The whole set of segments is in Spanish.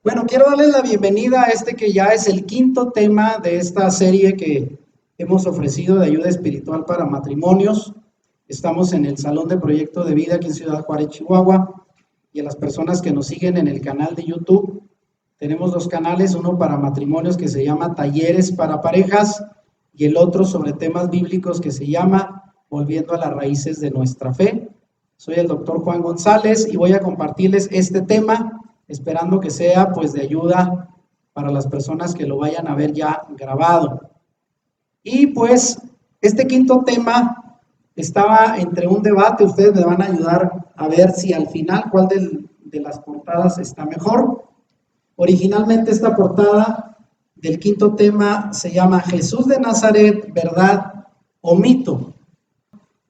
Bueno, quiero darles la bienvenida a este que ya es el quinto tema de esta serie que hemos ofrecido de ayuda espiritual para matrimonios. Estamos en el Salón de Proyecto de Vida aquí en Ciudad Juárez, Chihuahua, y a las personas que nos siguen en el canal de YouTube. Tenemos dos canales, uno para matrimonios que se llama Talleres para Parejas y el otro sobre temas bíblicos que se llama Volviendo a las Raíces de Nuestra Fe. Soy el doctor Juan González y voy a compartirles este tema, esperando que sea pues de ayuda para las personas que lo vayan a ver ya grabado. Y pues este quinto tema estaba entre un debate, ustedes me van a ayudar a ver si al final cuál de las portadas está mejor. Originalmente esta portada del quinto tema se llama Jesús de Nazaret, ¿verdad o mito?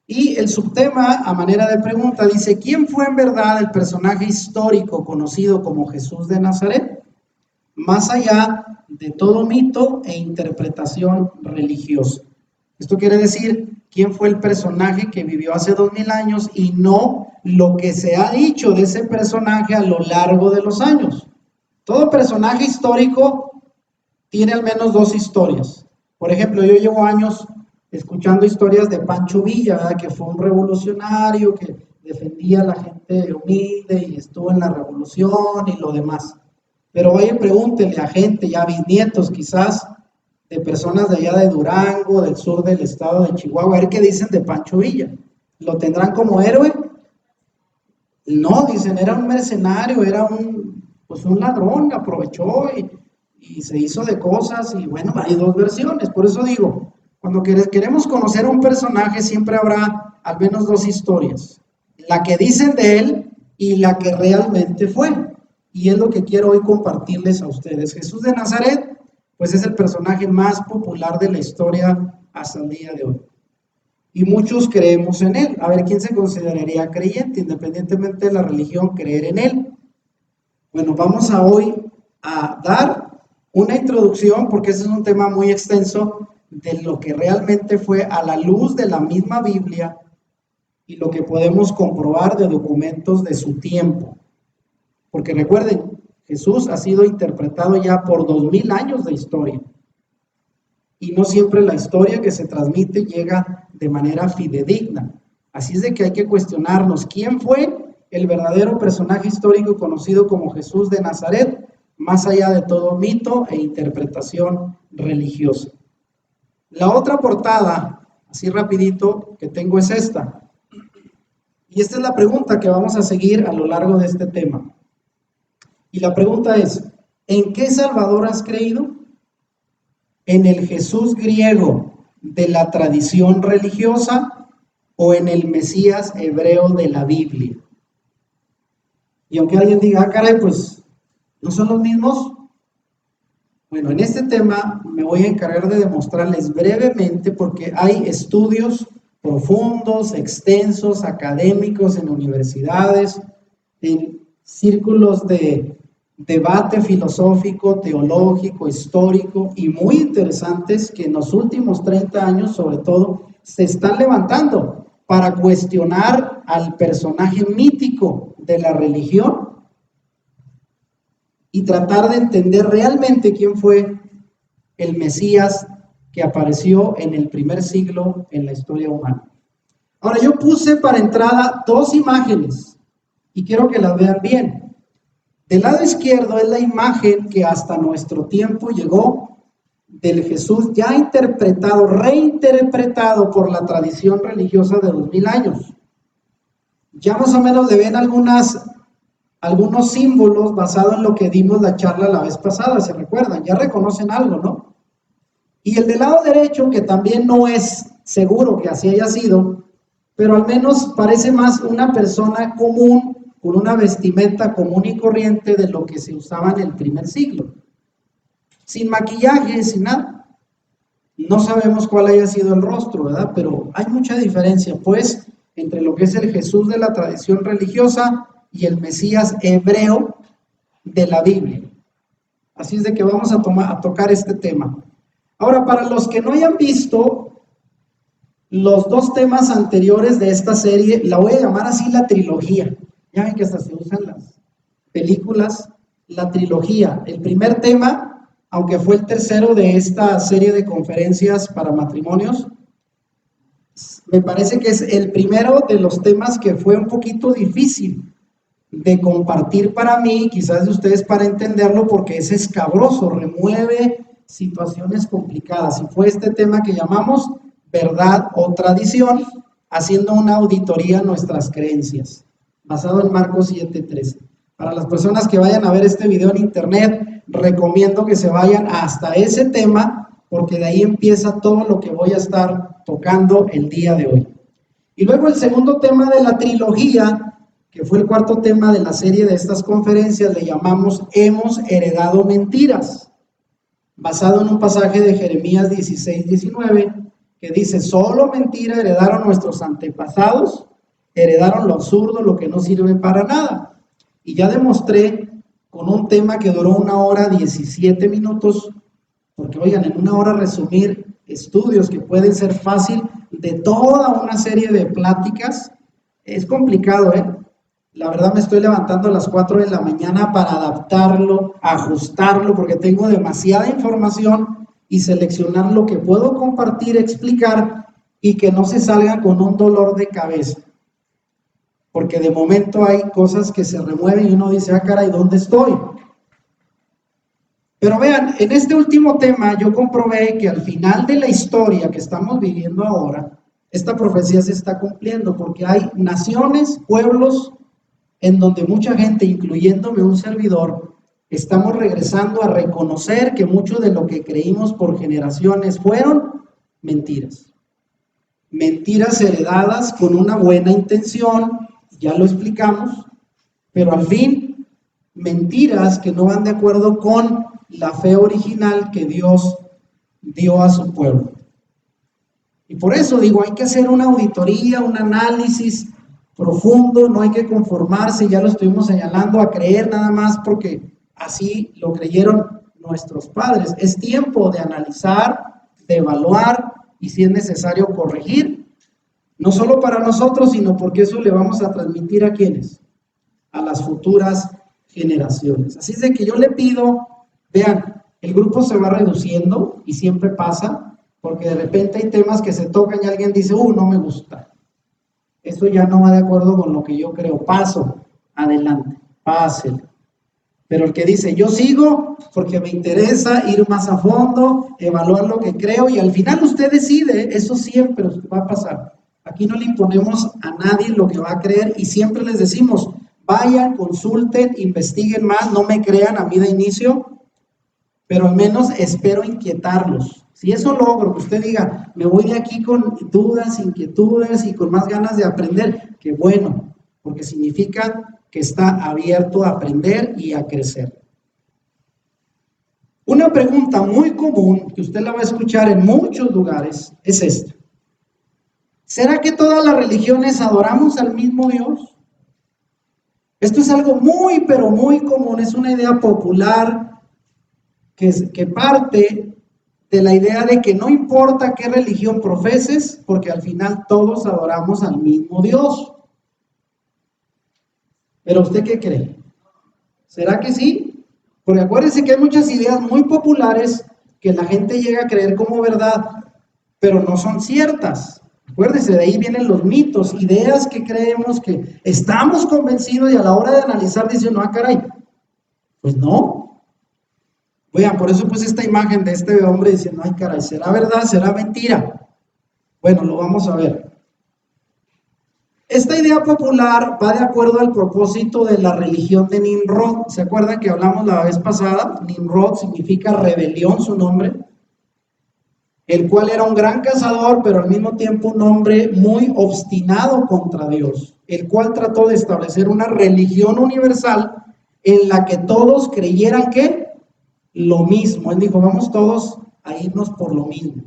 Y el subtema, a manera de pregunta, dice, ¿quién fue en verdad el personaje histórico conocido como Jesús de Nazaret? Más allá de todo mito e interpretación religiosa. Esto quiere decir, ¿quién fue el personaje que vivió hace 2000 años y no lo que se ha dicho de ese personaje a lo largo de los años? Todo personaje histórico tiene al menos dos historias. Por ejemplo, yo llevo años escuchando historias de Pancho Villa, ¿verdad? Que fue un revolucionario que defendía a la gente humilde y estuvo en la revolución y lo demás. Pero vaya, pregúntenle a gente, ya bisnietos quizás, de personas de allá de Durango, del sur del estado de Chihuahua, a ver qué dicen de Pancho Villa. ¿Lo tendrán como héroe? No, dicen, era un mercenario, era pues un ladrón, aprovechó y se hizo de cosas, y bueno, hay dos versiones. Por eso digo, cuando queremos conocer a un personaje siempre habrá al menos dos historias, la que dicen de él y la que realmente fue, y es lo que quiero hoy compartirles a ustedes. Jesús de Nazaret pues es el personaje más popular de la historia hasta el día de hoy, y muchos creemos en él. A ver, ¿quién se consideraría creyente independientemente de la religión, creer en él? Bueno, vamos hoy a dar una introducción, porque ese es un tema muy extenso, de lo que realmente fue a la luz de la misma Biblia y lo que podemos comprobar de documentos de su tiempo. Porque recuerden, Jesús ha sido interpretado ya por 2000 años de historia. Y no siempre la historia que se transmite llega de manera fidedigna. Así es de que hay que cuestionarnos quién fue el verdadero personaje histórico conocido como Jesús de Nazaret, más allá de todo mito e interpretación religiosa. La otra portada, así rapidito, que tengo es esta. Y esta es la pregunta que vamos a seguir a lo largo de este tema. Y la pregunta es, ¿en qué Salvador has creído? ¿En el Jesús griego de la tradición religiosa o en el Mesías hebreo de la Biblia? Y aunque alguien diga, caray, pues, ¿no son los mismos? Bueno, en este tema me voy a encargar de demostrarles brevemente, porque hay estudios profundos, extensos, académicos en universidades, en círculos de debate filosófico, teológico, histórico y muy interesantes que en los últimos 30 años, sobre todo, se están levantando para cuestionar al personaje mítico de la religión y tratar de entender realmente quién fue el Mesías que apareció en el primer siglo en la historia humana. Ahora, yo puse para entrada dos imágenes y quiero que las vean bien. Del lado izquierdo es la imagen que hasta nuestro tiempo llegó del Jesús ya interpretado, reinterpretado por la tradición religiosa de 2000 años. Ya más o menos le ven algunos símbolos basados en lo que dimos la charla la vez pasada, ¿se recuerdan? Ya reconocen algo, ¿no? Y el del lado derecho, que también no es seguro que así haya sido, pero al menos parece más una persona común, con una vestimenta común y corriente de lo que se usaba en el primer siglo. Sin maquillaje, sin nada. No sabemos cuál haya sido el rostro, ¿verdad? Pero hay mucha diferencia, pues, entre lo que es el Jesús de la tradición religiosa y el Mesías hebreo de la Biblia. Así es de que vamos a tocar este tema. Ahora, para los que no hayan visto los dos temas anteriores de esta serie, la voy a llamar así la trilogía. Ya ven que hasta se usan las películas, la trilogía. El primer tema, aunque fue el tercero de esta serie de conferencias para matrimonios, me parece que es el primero de los temas que fue un poquito difícil de compartir para mí, quizás de ustedes para entenderlo, porque es escabroso, remueve situaciones complicadas. Y fue este tema que llamamos verdad o tradición, haciendo una auditoría a nuestras creencias, basado en Marcos 7:13. Para las personas que vayan a ver este video en internet, recomiendo que se vayan hasta ese tema, porque de ahí empieza todo lo que voy a estar tocando el día de hoy. Y luego el segundo tema de la trilogía, que fue el cuarto tema de la serie de estas conferencias, le llamamos Hemos heredado mentiras, basado en un pasaje de Jeremías 16:19, que dice: solo mentira heredaron nuestros antepasados, heredaron lo absurdo, lo que no sirve para nada. Y ya demostré con un tema que duró 1 hora 17 minutos, porque oigan, en 1 hora resumir estudios que pueden ser fácil de toda una serie de pláticas, es complicado, La verdad me estoy levantando a las 4 de la mañana para adaptarlo, ajustarlo, porque tengo demasiada información y seleccionar lo que puedo compartir, explicar y que no se salga con un dolor de cabeza. Porque de momento hay cosas que se remueven y uno dice, caray, ¿dónde estoy? Pero vean, en este último tema yo comprobé que al final de la historia que estamos viviendo ahora, esta profecía se está cumpliendo, porque hay naciones, pueblos, en donde mucha gente, incluyéndome un servidor, estamos regresando a reconocer que mucho de lo que creímos por generaciones fueron mentiras. Mentiras heredadas con una buena intención, ya lo explicamos, pero al fin, mentiras que no van de acuerdo con la fe original que Dios dio a su pueblo. Y por eso digo, hay que hacer una auditoría, un análisis profundo, no hay que conformarse, ya lo estuvimos señalando, a creer nada más porque así lo creyeron nuestros padres. Es tiempo de analizar, de evaluar y si es necesario corregir, no solo para nosotros, sino porque eso le vamos a transmitir a quienes, a las futuras generaciones. Así es de que yo le pido, vean, el grupo se va reduciendo y siempre pasa, porque de repente hay temas que se tocan y alguien dice, no me gusta. Esto ya no va de acuerdo con lo que yo creo. Paso, adelante, páselo. Pero el que dice, yo sigo porque me interesa ir más a fondo, evaluar lo que creo y al final usted decide, eso siempre va a pasar. Aquí no le imponemos a nadie lo que va a creer y siempre les decimos, vayan, consulten, investiguen más, no me crean a mí de inicio, pero al menos espero inquietarlos. Si eso logro, que usted diga, me voy de aquí con dudas, inquietudes y con más ganas de aprender, qué bueno, porque significa que está abierto a aprender y a crecer. Una pregunta muy común, que usted la va a escuchar en muchos lugares, es esta. ¿Será que todas las religiones adoramos al mismo Dios? Esto es algo muy, pero muy común, es una idea popular que parte de la idea de que no importa qué religión profeses, porque al final todos adoramos al mismo Dios. ¿Pero usted qué cree? ¿Será que sí? Porque acuérdense que hay muchas ideas muy populares que la gente llega a creer como verdad, pero no son ciertas. Acuérdense, de ahí vienen los mitos, ideas que creemos que estamos convencidos y a la hora de analizar dicen, caray, pues no. Vean, por eso puse esta imagen de este hombre diciendo, caray, ¿será verdad? ¿Será mentira? Bueno, lo vamos a ver. Esta idea popular va de acuerdo al propósito de la religión de Nimrod. ¿Se acuerdan que hablamos la vez pasada? Nimrod significa rebelión, su nombre. El cual era un gran cazador, pero al mismo tiempo un hombre muy obstinado contra Dios. El cual trató de establecer una religión universal en la que todos creyeran que lo mismo. Él dijo, vamos todos a irnos por lo mismo.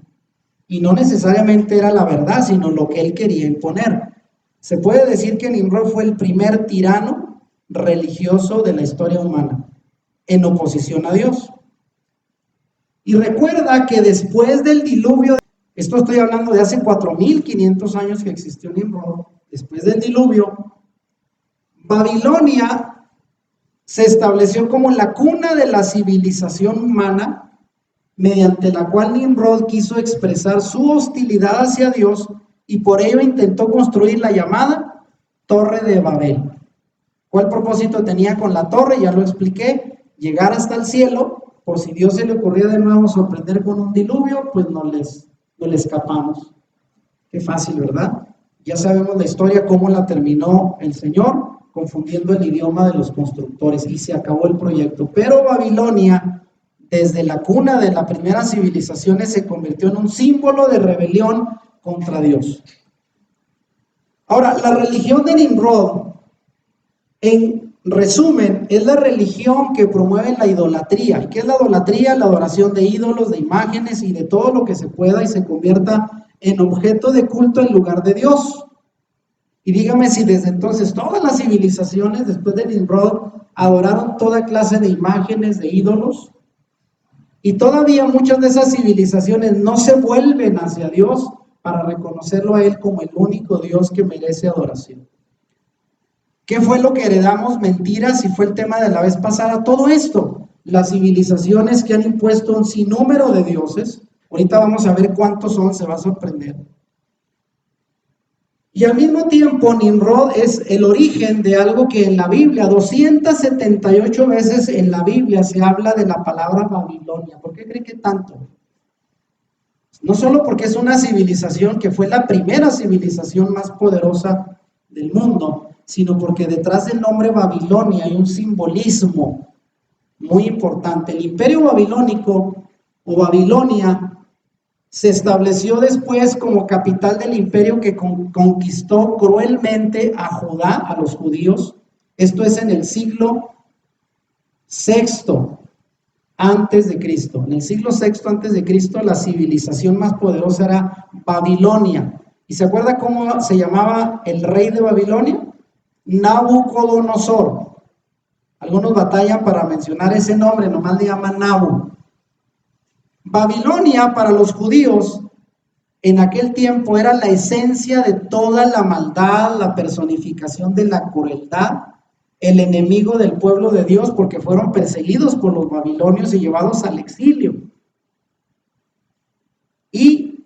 Y no necesariamente era la verdad, sino lo que él quería imponer. Se puede decir que Nimrod fue el primer tirano religioso de la historia humana, en oposición a Dios. Y recuerda que después del diluvio, esto estoy hablando de hace 4.500 años que existió Nimrod, después del diluvio, Babilonia se estableció como la cuna de la civilización humana, mediante la cual Nimrod quiso expresar su hostilidad hacia Dios y por ello intentó construir la llamada Torre de Babel. ¿Cuál propósito tenía con la torre? Ya lo expliqué, llegar hasta el cielo, por si Dios se le ocurría de nuevo sorprender con un diluvio, pues no le escapamos. Qué fácil, ¿verdad? Ya sabemos la historia, cómo la terminó el Señor, confundiendo el idioma de los constructores, y se acabó el proyecto. Pero Babilonia, desde la cuna de las primeras civilizaciones, se convirtió en un símbolo de rebelión contra Dios. Ahora, la religión de Nimrod, en resumen, es la religión que promueve la idolatría. ¿Qué es la idolatría? La adoración de ídolos, de imágenes y de todo lo que se pueda y se convierta en objeto de culto en lugar de Dios. Y dígame si desde entonces todas las civilizaciones después de Nimrod adoraron toda clase de imágenes, de ídolos. Y todavía muchas de esas civilizaciones no se vuelven hacia Dios para reconocerlo a Él como el único Dios que merece adoración. ¿Qué fue lo que heredamos? Mentiras, y fue el tema de la vez pasada. Todo esto, las civilizaciones que han impuesto un sinnúmero de dioses, ahorita vamos a ver cuántos son, se va a sorprender. Y al mismo tiempo, Nimrod es el origen de algo que en la Biblia, 278 veces en la Biblia se habla de la palabra Babilonia. ¿Por qué cree que tanto? No solo porque es una civilización que fue la primera civilización más poderosa del mundo, sino porque detrás del nombre Babilonia hay un simbolismo muy importante. El imperio babilónico o Babilonia se estableció después como capital del imperio que conquistó cruelmente a Judá, a los judíos. Esto es en el siglo VI antes de Cristo. En el siglo VI antes de Cristo, la civilización más poderosa era Babilonia. ¿Y se acuerda cómo se llamaba el rey de Babilonia? Nabucodonosor. Algunos batallan para mencionar ese nombre, nomás le llaman Nabu. Babilonia para los judíos en aquel tiempo era la esencia de toda la maldad, la personificación de la crueldad, el enemigo del pueblo de Dios, porque fueron perseguidos por los babilonios y llevados al exilio. Y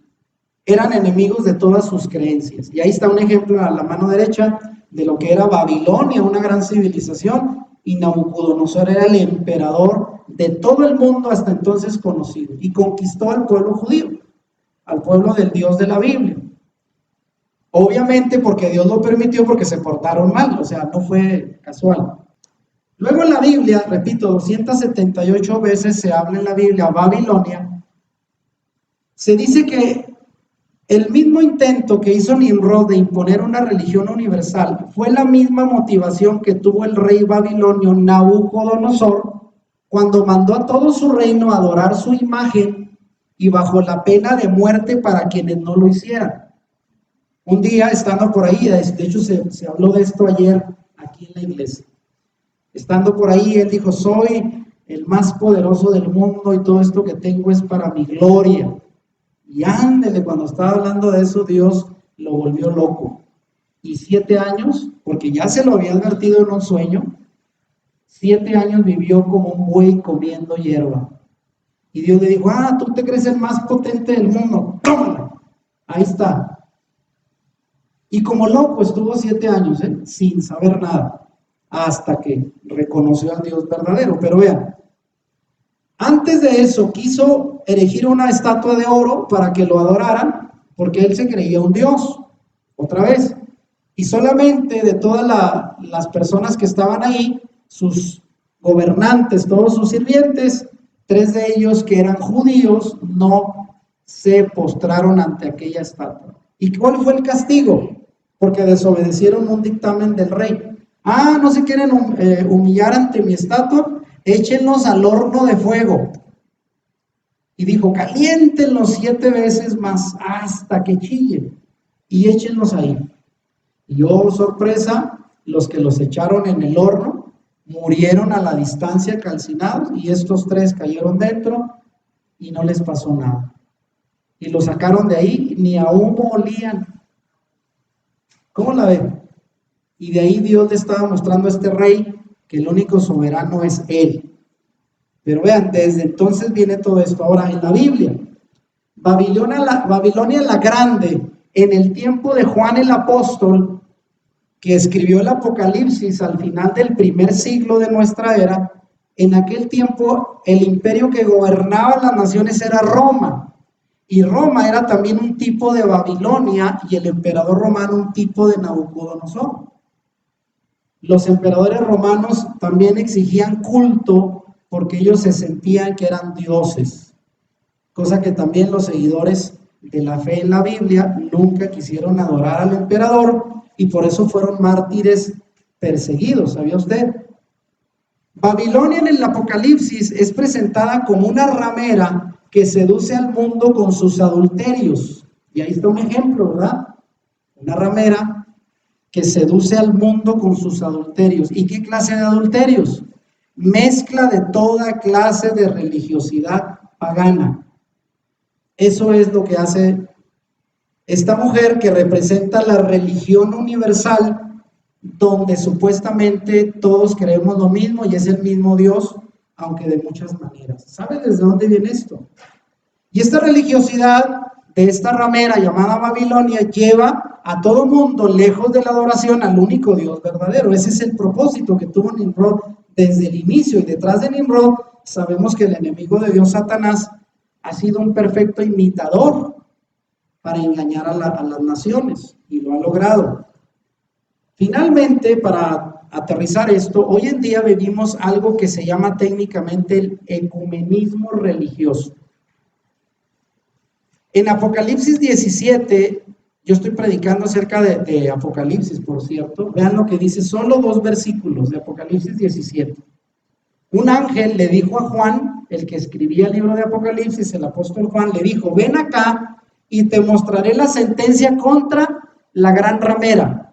eran enemigos de todas sus creencias. Y ahí está un ejemplo a la mano derecha de lo que era Babilonia, una gran civilización, y Nabucodonosor era el emperador de todo el mundo hasta entonces conocido, y conquistó al pueblo judío, al pueblo del Dios de la Biblia. Obviamente porque Dios lo permitió, porque se portaron mal, o sea, no fue casual. Luego en la Biblia, repito, 278 veces se habla en la Biblia Babilonia. Se dice que el mismo intento que hizo Nimrod de imponer una religión universal fue la misma motivación que tuvo el rey babilonio Nabucodonosor cuando mandó a todo su reino a adorar su imagen y bajo la pena de muerte para quienes no lo hicieran. Un día, estando por ahí, de hecho se habló de esto ayer aquí en la iglesia, estando por ahí, él dijo: soy el más poderoso del mundo y todo esto que tengo es para mi gloria. Y ándele, cuando estaba hablando de eso, Dios lo volvió loco. Y 7 años, porque ya se lo había advertido en un sueño, 7 años vivió como un buey comiendo hierba. Y Dios le dijo: tú te crees el más potente del mundo, tómala. Ahí está. Y como loco estuvo 7 años, sin saber nada, hasta que reconoció al Dios verdadero. Pero vean, antes de eso quiso erigir una estatua de oro para que lo adoraran, porque él se creía un dios, otra vez. Y solamente de todas las personas que estaban ahí, sus gobernantes, todos sus sirvientes, 3 de ellos que eran judíos, no se postraron ante aquella estatua. ¿Y cuál fue el castigo? Porque desobedecieron un dictamen del rey. No se quieren humillar ante mi estatua, échenlos al horno de fuego. Y dijo: caliéntenlos 7 veces más hasta que chillen y échenlos ahí. Y oh, sorpresa, los que los echaron en el horno murieron a la distancia calcinados, y estos 3 cayeron dentro y no les pasó nada. Y los sacaron de ahí, ni a humo olían. ¿Cómo la ven? Y de ahí Dios le estaba mostrando a este rey que el único soberano es Él. Pero vean, desde entonces viene todo esto. Ahora, en la Biblia, Babilonia la Grande, en el tiempo de Juan el Apóstol, que escribió el Apocalipsis al final del primer siglo de nuestra era, en aquel tiempo el imperio que gobernaba las naciones era Roma. Y Roma era también un tipo de Babilonia y el emperador romano un tipo de Nabucodonosor. Los emperadores romanos también exigían culto porque ellos se sentían que eran dioses, cosa que también los seguidores de la fe en la Biblia nunca quisieron adorar al emperador y por eso fueron mártires perseguidos, ¿sabía usted? Babilonia en el Apocalipsis es presentada como una ramera que seduce al mundo con sus adulterios. Y ahí está un ejemplo, ¿verdad? Una ramera que seduce al mundo con sus adulterios. ¿Y qué clase de adulterios? Mezcla de toda clase de religiosidad pagana. Eso es lo que hace esta mujer que representa la religión universal, donde supuestamente todos creemos lo mismo y es el mismo Dios, aunque de muchas maneras. ¿Saben desde dónde viene esto? Y esta religiosidad de esta ramera llamada Babilonia lleva a todo mundo lejos de la adoración al único Dios verdadero. Ese es el propósito que tuvo Nimrod desde el inicio. Y detrás de Nimrod sabemos que el enemigo de Dios, Satanás, ha sido un perfecto imitador para engañar a las naciones y lo ha logrado. Finalmente, para aterrizar esto, hoy en día vivimos algo que se llama técnicamente el ecumenismo religioso. En Apocalipsis 17, yo estoy predicando acerca de Apocalipsis, por cierto. Vean lo que dice, solo 2 versículos de Apocalipsis 17. Un ángel le dijo a Juan, el que escribía el libro de Apocalipsis, el apóstol Juan, le dijo, ven acá y te mostraré la sentencia contra la gran ramera,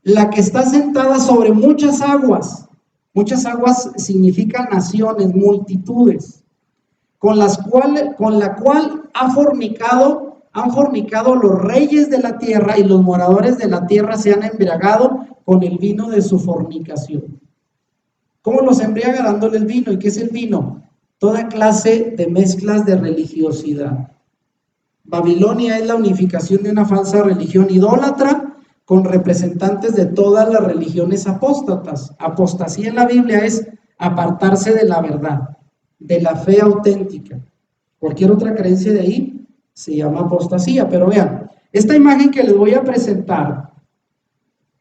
la que está sentada sobre muchas aguas. Muchas aguas significan naciones, multitudes, con la cual han fornicado los reyes de la tierra y los moradores de la tierra se han embriagado con el vino de su fornicación. ¿Cómo los embriaga? Dándoles vino. ¿Y qué es el vino? Toda clase de mezclas de religiosidad. Babilonia es la unificación de una falsa religión idólatra con representantes de todas las religiones apóstatas. Apostasía en la Biblia es apartarse de la verdad, de la fe auténtica. Cualquier otra creencia de ahí se llama apostasía. Pero vean, esta imagen que les voy a presentar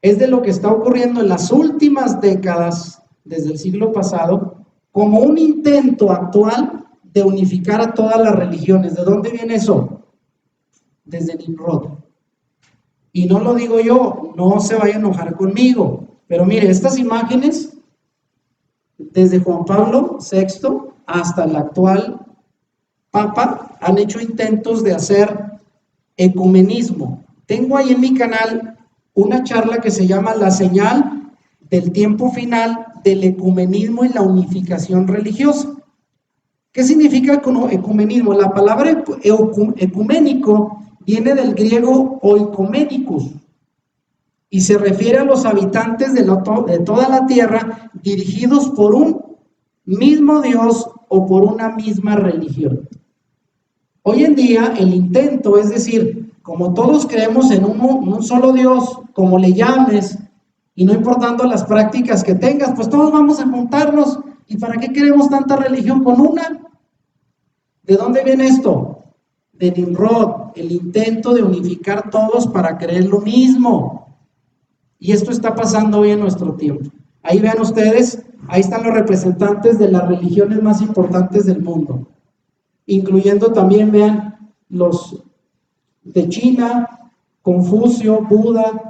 es de lo que está ocurriendo en las últimas décadas desde el siglo pasado, como un intento actual de unificar a todas las religiones. ¿De dónde viene eso? Desde Nimrod. Y no lo digo yo, no se vaya a enojar conmigo, pero mire, estas imágenes, desde Juan Pablo VI hasta el actual Papa, han hecho intentos de hacer ecumenismo. Tengo ahí en mi canal una charla que se llama La señal del tiempo final del ecumenismo y la unificación religiosa. ¿Qué significa ecumenismo? La palabra ecuménico viene del griego oikoménicos y se refiere a los habitantes de toda la tierra dirigidos por un mismo Dios o por una misma religión. Hoy en día el intento, es decir, como todos creemos en un solo Dios, como le llames, y no importando las prácticas que tengas, pues todos vamos a juntarnos. ¿Y para qué queremos tanta religión con una? ¿De dónde viene esto? De Nimrod, el intento de unificar todos para creer lo mismo. Y esto está pasando hoy en nuestro tiempo. Ahí vean ustedes, ahí están los representantes de las religiones más importantes del mundo, incluyendo también, vean, los de China, Confucio, Buda.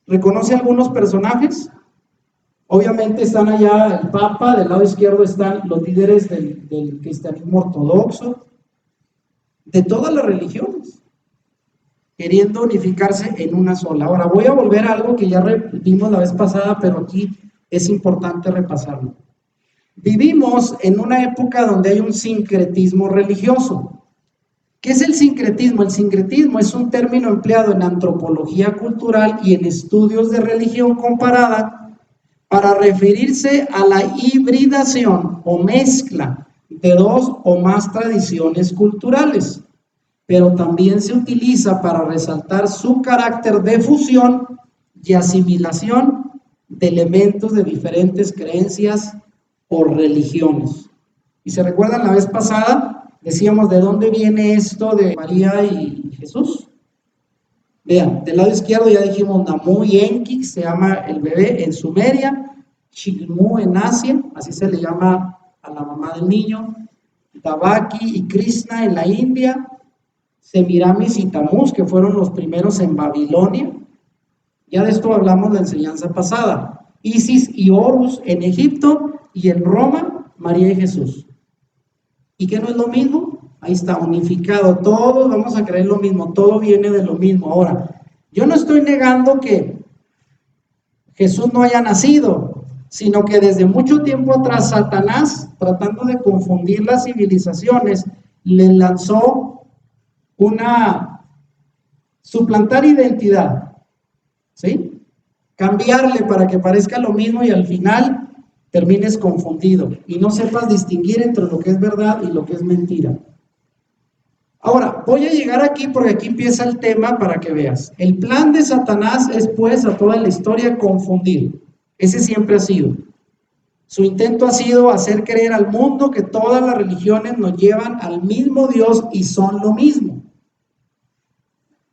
¿Reconoce algunos personajes? Obviamente están allá el Papa, del lado izquierdo están los líderes del cristianismo ortodoxo, de todas las religiones, queriendo unificarse en una sola. Ahora voy a volver a algo que ya vimos la vez pasada, pero aquí es importante repasarlo. Vivimos en una época donde hay un sincretismo religioso. ¿Qué es el sincretismo? El sincretismo es un término empleado en antropología cultural y en estudios de religión comparada para referirse a la hibridación o mezcla de dos o más tradiciones culturales, pero también se utiliza para resaltar su carácter de fusión y asimilación de elementos de diferentes creencias o religiones. Y se recuerdan la vez pasada, decíamos de dónde viene esto de María y Jesús. Vean, del lado izquierdo ya dijimos Namu y Enki, se llama el bebé en Sumeria, Chilmu en Asia, así se le llama a la mamá del niño, Tabaki y Krishna en la India, Semiramis y Tamuz, que fueron los primeros en Babilonia. Ya de esto hablamos en la enseñanza pasada. Isis y Horus en Egipto y en Roma, María y Jesús. ¿Y qué no es lo mismo? Ahí está, unificado. Todos vamos a creer lo mismo, todo viene de lo mismo. Ahora, yo no estoy negando que Jesús no haya nacido, sino que desde mucho tiempo atrás Satanás, tratando de confundir las civilizaciones, le lanzó suplantar identidad, ¿sí? Cambiarle para que parezca lo mismo y al final termines confundido y no sepas distinguir entre lo que es verdad y lo que es mentira. Ahora, voy a llegar aquí porque aquí empieza el tema para que veas. El plan de Satanás es pues a toda la historia confundir. Ese siempre ha sido. Su intento ha sido hacer creer al mundo que todas las religiones nos llevan al mismo Dios y son lo mismo.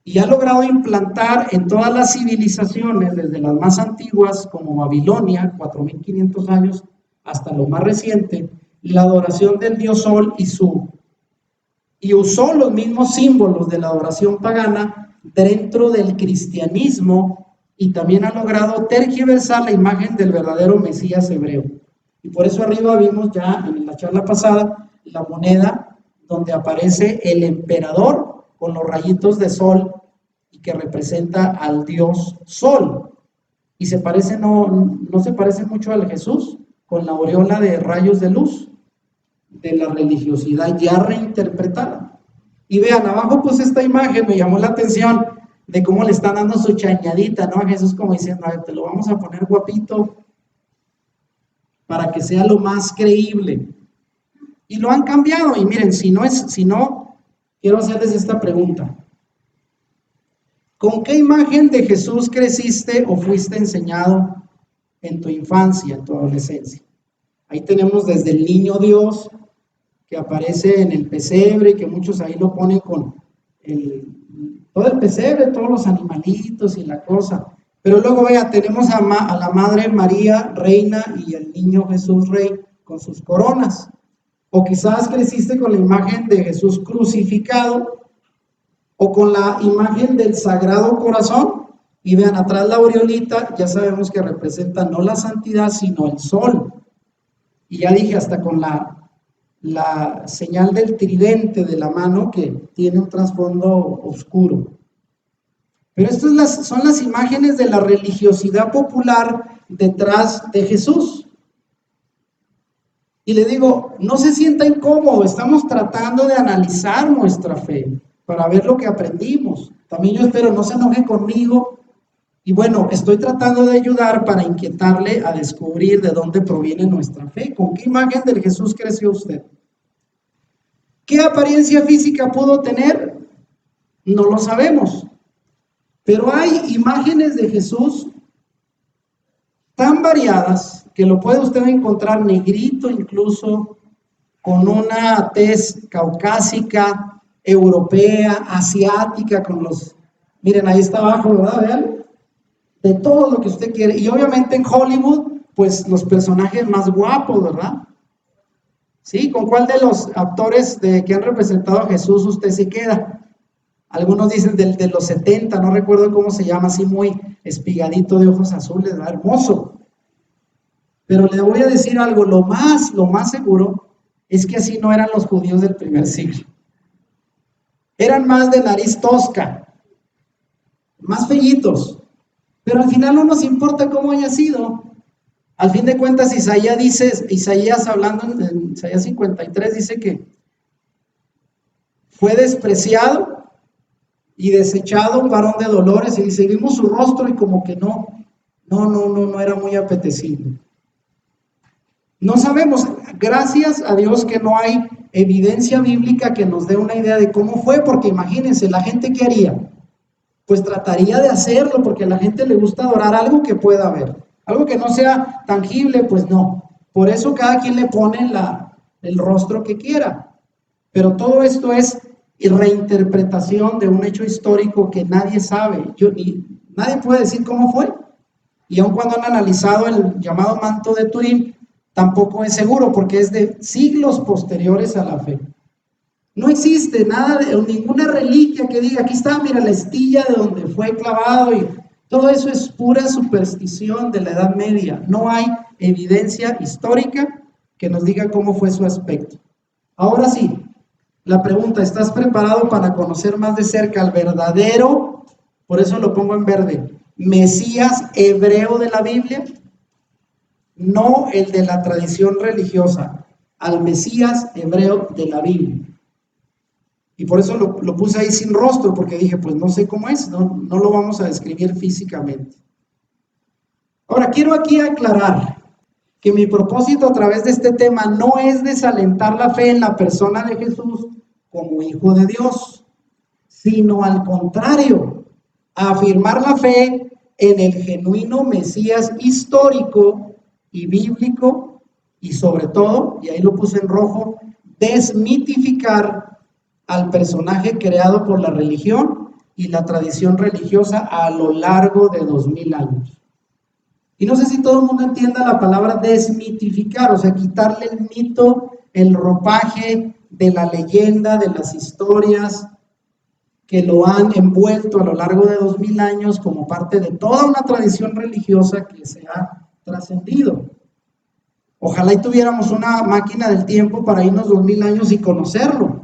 Y ha logrado implantar en todas las civilizaciones, desde las más antiguas como Babilonia, 4500 años, hasta lo más reciente, la adoración del dios Sol y usó los mismos símbolos de la adoración pagana dentro del cristianismo y también ha logrado tergiversar la imagen del verdadero Mesías hebreo. Y por eso arriba vimos ya en la charla pasada la moneda donde aparece el emperador con los rayitos de sol y que representa al dios Sol. Y se parece, no se parece mucho al Jesús con la aureola de rayos de luz de la religiosidad ya reinterpretada. Y vean, abajo pues esta imagen me llamó la atención de cómo le están dando su chañadita, ¿no? A Jesús como diciendo, a ver, te lo vamos a poner guapito para que sea lo más creíble. Y lo han cambiado. Y miren, si no, quiero hacerles esta pregunta. ¿Con qué imagen de Jesús creciste o fuiste enseñado en tu infancia, en tu adolescencia? Ahí tenemos desde el niño Dios, que aparece en el pesebre, que muchos ahí lo ponen con todo el pesebre, todos los animalitos y la cosa. Pero luego vea, tenemos a la Madre María, Reina, y el niño Jesús Rey con sus coronas. O quizás creciste con la imagen de Jesús crucificado, o con la imagen del Sagrado Corazón, y vean atrás la aureolita, ya sabemos que representa no la santidad, sino el sol. Y ya dije, hasta con la señal del tridente de la mano que tiene un trasfondo oscuro. Pero estas son las imágenes de la religiosidad popular detrás de Jesús. Y le digo, no se sienta incómodo, estamos tratando de analizar nuestra fe para ver lo que aprendimos. También yo espero no se enoje conmigo. Y bueno, estoy tratando de ayudar para inquietarle a descubrir de dónde proviene nuestra fe. ¿Con qué imagen del Jesús creció usted? ¿Qué apariencia física pudo tener? No lo sabemos. Pero hay imágenes de Jesús tan variadas que lo puede usted encontrar negrito incluso, con una tez caucásica, europea, asiática, con los... Miren, ahí está abajo, ¿verdad? Vean. De todo lo que usted quiere. Y obviamente en Hollywood, pues los personajes más guapos, ¿verdad? ¿Sí? ¿Con cuál de los actores que han representado a Jesús usted se queda? Algunos dicen de los 70, no recuerdo cómo se llama, así muy espigadito de ojos azules, ¿verdad? Hermoso. Pero le voy a decir algo, lo más seguro es que así no eran los judíos del primer siglo. Eran más de nariz tosca, más fellitos. Pero al final no nos importa cómo haya sido. Al fin de cuentas, Isaías hablando en Isaías 53, dice que fue despreciado y desechado, un varón de dolores, y dice, vimos su rostro y como que no no era muy apetecible. No sabemos, gracias a Dios que no hay evidencia bíblica que nos dé una idea de cómo fue, porque imagínense, la gente ¿qué haría? Pues trataría de hacerlo, porque a la gente le gusta adorar algo que pueda ver, algo que no sea tangible, pues no. Por eso cada quien le pone el rostro que quiera. Pero todo esto es reinterpretación de un hecho histórico que nadie sabe. Nadie puede decir cómo fue. Y aun cuando han analizado el llamado manto de Turín, tampoco es seguro porque es de siglos posteriores a la fe. No existe nada, ninguna reliquia que diga, aquí está, mira la estilla de donde fue clavado, y todo eso es pura superstición de la Edad Media. No hay evidencia histórica que nos diga cómo fue su aspecto. Ahora sí, la pregunta, ¿estás preparado para conocer más de cerca al verdadero, por eso lo pongo en verde, Mesías hebreo de la Biblia? No el de la tradición religiosa, al Mesías hebreo de la Biblia. Y por eso lo puse ahí sin rostro, porque dije, pues no sé cómo es, no lo vamos a describir físicamente. Ahora, quiero aquí aclarar que mi propósito a través de este tema no es desalentar la fe en la persona de Jesús como Hijo de Dios, sino al contrario, afirmar la fe en el genuino Mesías histórico y bíblico, y sobre todo, y ahí lo puse en rojo, desmitificar al personaje creado por la religión y la tradición religiosa a lo largo de 2000 años. Y no sé si todo el mundo entienda la palabra desmitificar, o sea, quitarle el mito, el ropaje de la leyenda, de las historias que lo han envuelto a lo largo de 2000 años como parte de toda una tradición religiosa que se ha trascendido. Ojalá y tuviéramos una máquina del tiempo para irnos 2000 años y conocerlo.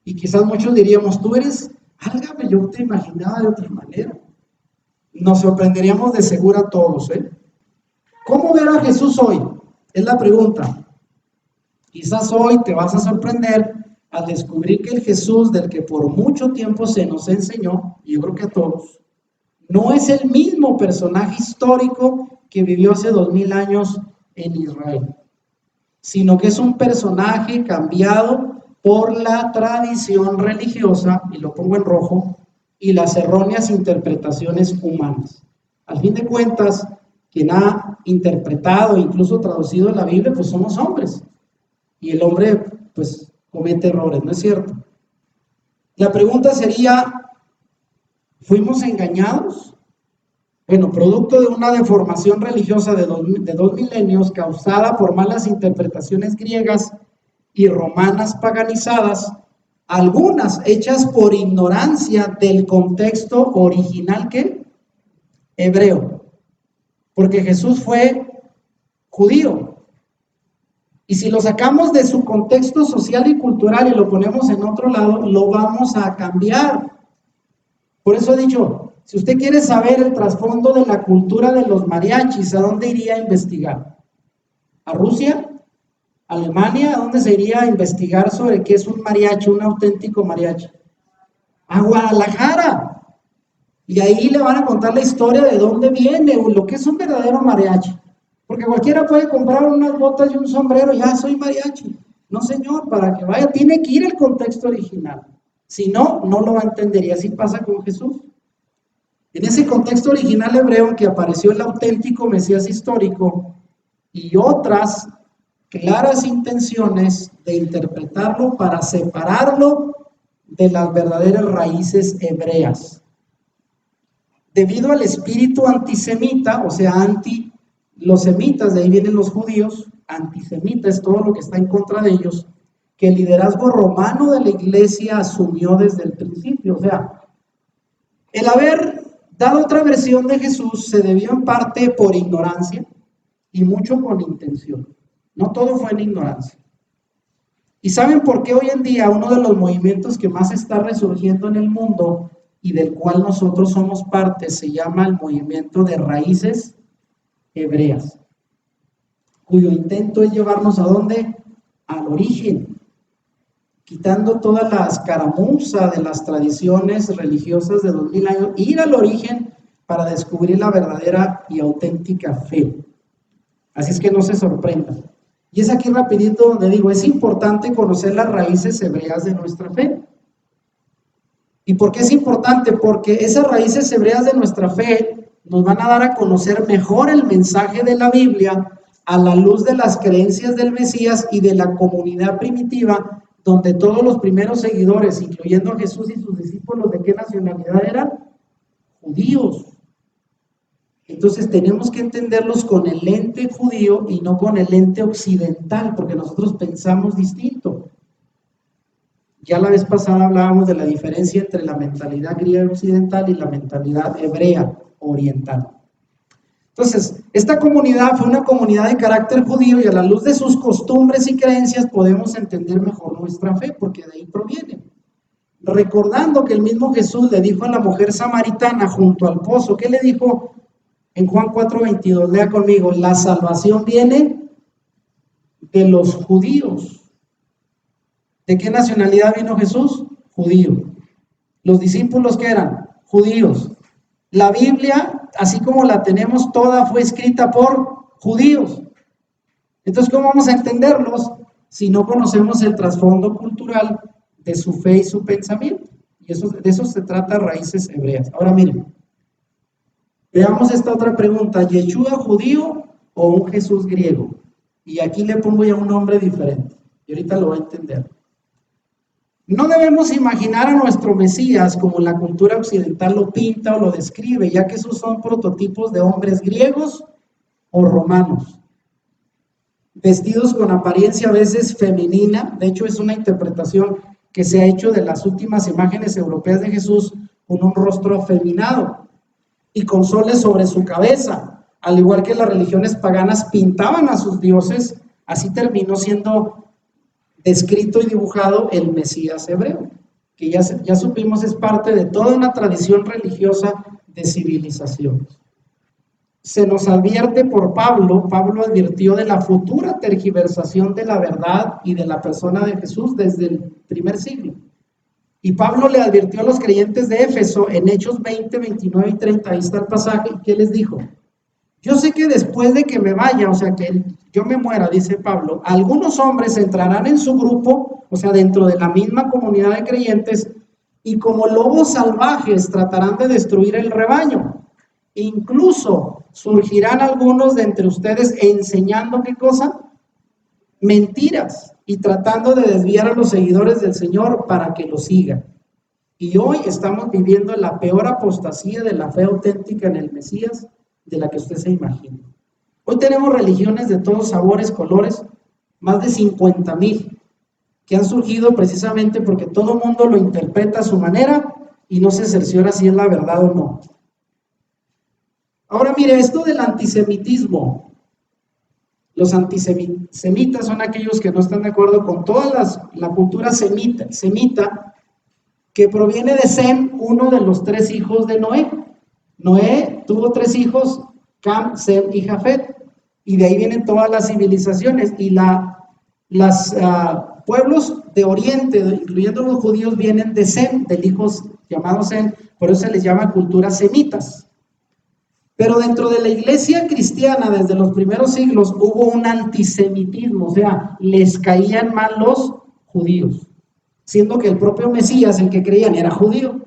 Y quizás muchos diríamos, tú eres, álgame, yo te imaginaba de otra manera. Nos sorprenderíamos de seguro a todos, ¿eh? ¿Cómo ver a Jesús hoy? Es la pregunta. Quizás hoy te vas a sorprender al descubrir que el Jesús del que por mucho tiempo se nos enseñó, y yo creo que a todos, no es el mismo personaje histórico que vivió hace 2000 años en Israel, sino que es un personaje cambiado por la tradición religiosa, y lo pongo en rojo, y las erróneas interpretaciones humanas. Al fin de cuentas, quien ha interpretado e incluso traducido la Biblia, pues somos hombres. Y el hombre, pues, comete errores, ¿no es cierto? La pregunta sería, ¿fuimos engañados? Bueno, producto de una deformación religiosa de dos milenios causada por malas interpretaciones griegas y romanas paganizadas, algunas hechas por ignorancia del contexto original que hebreo, porque Jesús fue judío. Y si lo sacamos de su contexto social y cultural y lo ponemos en otro lado, lo vamos a cambiar. Por eso he dicho, si usted quiere saber el trasfondo de la cultura de los mariachis, ¿a dónde iría a investigar? ¿A Rusia? ¿Alemania? ¿A dónde se iría a investigar sobre qué es un mariachi, un auténtico mariachi? A Guadalajara. Y ahí le van a contar la historia de dónde viene, lo que es un verdadero mariachi. Porque cualquiera puede comprar unas botas y un sombrero, ya soy mariachi. No, señor, para que vaya, tiene que ir el contexto original. Si no, no lo va a entender. Y así pasa con Jesús. En ese contexto original hebreo en que apareció el auténtico Mesías histórico y otras claras intenciones de interpretarlo para separarlo de las verdaderas raíces hebreas. Debido al espíritu antisemita, o sea, los semitas, de ahí vienen los judíos, antisemita es todo lo que está en contra de ellos, que el liderazgo romano de la iglesia asumió desde el principio. O sea, el haber dado otra versión de Jesús se debió en parte por ignorancia y mucho con intención. No todo fue en ignorancia. ¿Y saben por qué hoy en día uno de los movimientos que más está resurgiendo en el mundo y del cual nosotros somos parte se llama el movimiento de raíces hebreas, cuyo intento es llevarnos ¿a dónde? Al origen, quitando toda la escaramuza de las tradiciones religiosas de 2000 años, ir al origen para descubrir la verdadera y auténtica fe. Así es que no se sorprendan. Y es aquí rapidito donde digo, es importante conocer las raíces hebreas de nuestra fe. ¿Y por qué es importante? Porque esas raíces hebreas de nuestra fe nos van a dar a conocer mejor el mensaje de la Biblia a la luz de las creencias del Mesías y de la comunidad primitiva, donde todos los primeros seguidores, incluyendo a Jesús y sus discípulos, ¿de qué nacionalidad eran? Judíos. Entonces tenemos que entenderlos con el lente judío y no con el lente occidental, porque nosotros pensamos distinto. Ya la vez pasada hablábamos de la diferencia entre la mentalidad griega occidental y la mentalidad hebrea oriental. Entonces, esta comunidad fue una comunidad de carácter judío y a la luz de sus costumbres y creencias podemos entender mejor nuestra fe, porque de ahí proviene. Recordando que el mismo Jesús le dijo a la mujer samaritana junto al pozo, ¿qué le dijo en Juan 4:22? Lea conmigo, la salvación viene de los judíos. ¿De qué nacionalidad vino Jesús? Judío. Los discípulos, ¿qué eran? Judíos. La Biblia, así como la tenemos toda, fue escrita por judíos. Entonces, ¿cómo vamos a entenderlos si no conocemos el trasfondo cultural de su fe y su pensamiento? Y de eso se trata Raíces Hebreas. Ahora miren, veamos esta otra pregunta, ¿Yeshua judío o un Jesús griego? Y aquí le pongo ya un nombre diferente, y ahorita lo va a entender. No debemos imaginar a nuestro Mesías como la cultura occidental lo pinta o lo describe, ya que esos son prototipos de hombres griegos o romanos, vestidos con apariencia a veces femenina. De hecho, es una interpretación que se ha hecho de las últimas imágenes europeas de Jesús con un rostro afeminado y con soles sobre su cabeza. Al igual que las religiones paganas pintaban a sus dioses, así terminó siendo descrito y dibujado el Mesías hebreo, que ya supimos es parte de toda una tradición religiosa de civilizaciones. Se nos advierte por Pablo advirtió de la futura tergiversación de la verdad y de la persona de Jesús desde el primer siglo. Y Pablo le advirtió a los creyentes de Éfeso en Hechos 20, 29 y 30, ahí está el pasaje, ¿qué les dijo? Yo sé que después de que me vaya, o sea, que yo me muera, dice Pablo, algunos hombres entrarán en su grupo, o sea, dentro de la misma comunidad de creyentes, y como lobos salvajes tratarán de destruir el rebaño. Incluso surgirán algunos de entre ustedes enseñando, ¿qué cosa? Mentiras, y tratando de desviar a los seguidores del Señor para que lo sigan. Y hoy estamos viviendo la peor apostasía de la fe auténtica en el Mesías de la que usted se imagina. Hoy tenemos religiones de todos sabores, colores, más de 50,000, que han surgido precisamente porque todo el mundo lo interpreta a su manera y no se cerciora si es la verdad o no. Ahora mire, esto del antisemitismo. Los antisemitas son aquellos que no están de acuerdo con toda la cultura semita, que proviene de Sem, uno de los 3 hijos de Noé. Noé tuvo 3 hijos, Cam, Sem y Jafet, y de ahí vienen todas las civilizaciones, y los pueblos de Oriente, incluyendo los judíos, vienen de Sem, del hijo llamado Sem, por eso se les llama culturas semitas. Pero dentro de la iglesia cristiana, desde los primeros siglos, hubo un antisemitismo, o sea, les caían mal los judíos, siendo que el propio Mesías, el que creían, era judío.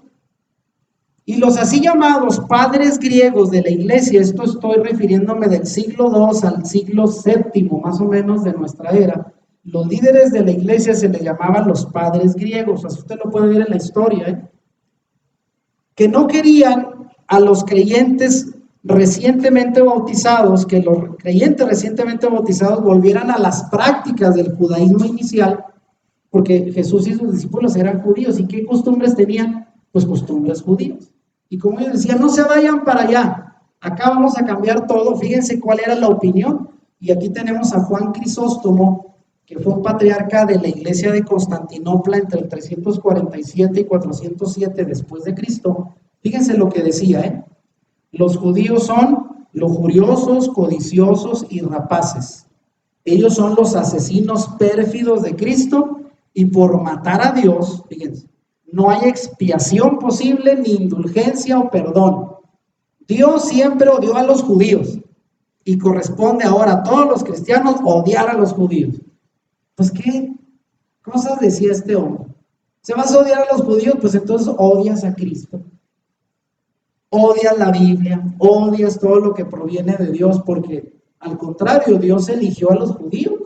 Y los así llamados padres griegos de la iglesia, esto estoy refiriéndome del siglo II al siglo VII, más o menos de nuestra era, los líderes de la iglesia se les llamaban los padres griegos, así usted lo puede ver en la historia, que no querían a los creyentes recientemente bautizados, que los creyentes recientemente bautizados volvieran a las prácticas del judaísmo inicial, porque Jesús y sus discípulos eran judíos, ¿y qué costumbres tenían? Pues costumbres judías. Y como ellos decían, no se vayan para allá, acá vamos a cambiar todo. Fíjense cuál era la opinión. Y aquí tenemos a Juan Crisóstomo, que fue un patriarca de la iglesia de Constantinopla entre el 347 y 407 después de Cristo. Fíjense lo que decía, los judíos son lujuriosos, codiciosos y rapaces. Ellos son los asesinos pérfidos de Cristo y por matar a Dios, fíjense, no hay expiación posible, ni indulgencia o perdón. Dios siempre odió a los judíos y corresponde ahora a todos los cristianos odiar a los judíos. Pues, ¿qué cosas decía este hombre? ¿Se vas a odiar a los judíos? Pues entonces odias a Cristo. Odias la Biblia, odias todo lo que proviene de Dios, porque al contrario, Dios eligió a los judíos.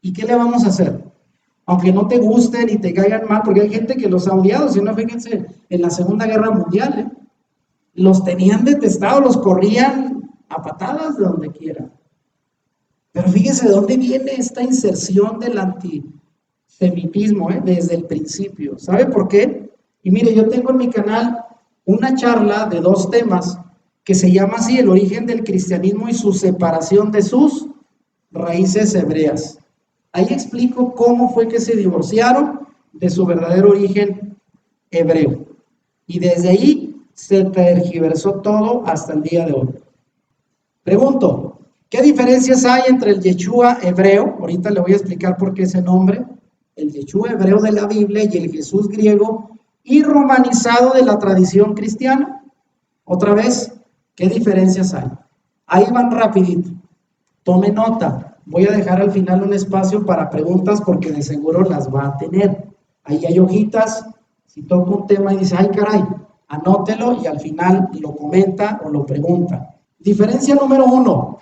¿Y qué le vamos a hacer? Aunque no te gusten y te caigan mal, porque hay gente que los ha odiado, si no, fíjense, en la Segunda Guerra Mundial, los tenían detestados, los corrían a patadas de donde quiera. Pero fíjense de dónde viene esta inserción del antisemitismo, desde el principio. ¿Sabe por qué? Y mire, yo tengo en mi canal una charla de 2 temas que se llama así: el origen del cristianismo y su separación de sus raíces hebreas. Ahí explico cómo fue que se divorciaron de su verdadero origen hebreo. Y desde ahí se tergiversó todo hasta el día de hoy. Pregunto, ¿qué diferencias hay entre el Yeshua hebreo? Ahorita le voy a explicar por qué ese nombre. El Yeshua hebreo de la Biblia y el Jesús griego y romanizado de la tradición cristiana. Otra vez, ¿qué diferencias hay? Ahí van rapidito. Tome nota. Voy a dejar al final un espacio para preguntas porque de seguro las va a tener. Ahí hay hojitas. Si toca un tema y dice, ay caray, anótelo y al final lo comenta o lo pregunta. Diferencia número 1.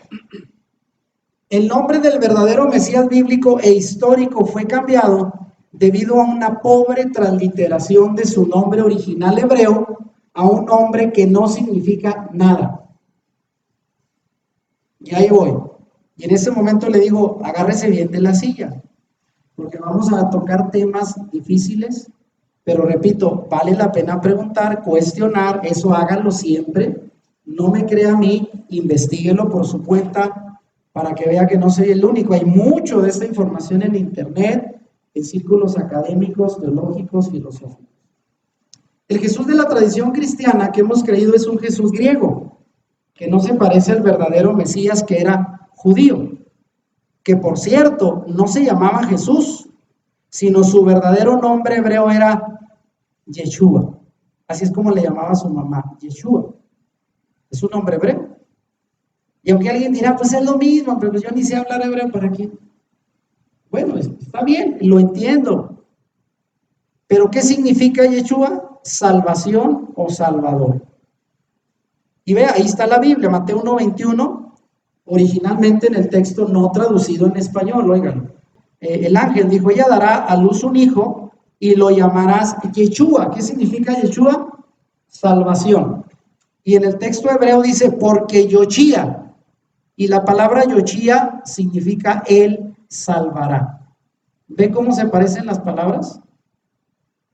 El nombre del verdadero Mesías bíblico e histórico fue cambiado debido a una pobre transliteración de su nombre original hebreo a un nombre que no significa nada. Y ahí voy. Y en ese momento le digo, agárrese bien de la silla, porque vamos a tocar temas difíciles, pero repito, vale la pena preguntar, cuestionar, eso háganlo siempre. No me crea a mí, investíguelo por su cuenta para que vea que no soy el único. Hay mucho de esta información en internet, en círculos académicos, teológicos, filosóficos. El Jesús de la tradición cristiana que hemos creído es un Jesús griego, que no se parece al verdadero Mesías que era judío, que por cierto no se llamaba Jesús, sino su verdadero nombre hebreo era Yeshua. Así es como le llamaba su mamá, Yeshua. Es un nombre hebreo. Y aunque alguien dirá, pues es lo mismo, pero yo ni sé hablar hebreo, ¿para qué? Bueno, está bien, lo entiendo. Pero ¿qué significa Yeshua? Salvación o Salvador. Y vea, ahí está la Biblia, Mateo 1:21, originalmente en el texto no traducido en español, óiganlo. El ángel dijo, ella dará a luz un hijo y lo llamarás Yeshua. ¿Qué significa Yeshua? Salvación. Y en el texto hebreo dice, porque Yoshía. Y la palabra Yoshía significa él salvará. ¿Ve cómo se parecen las palabras?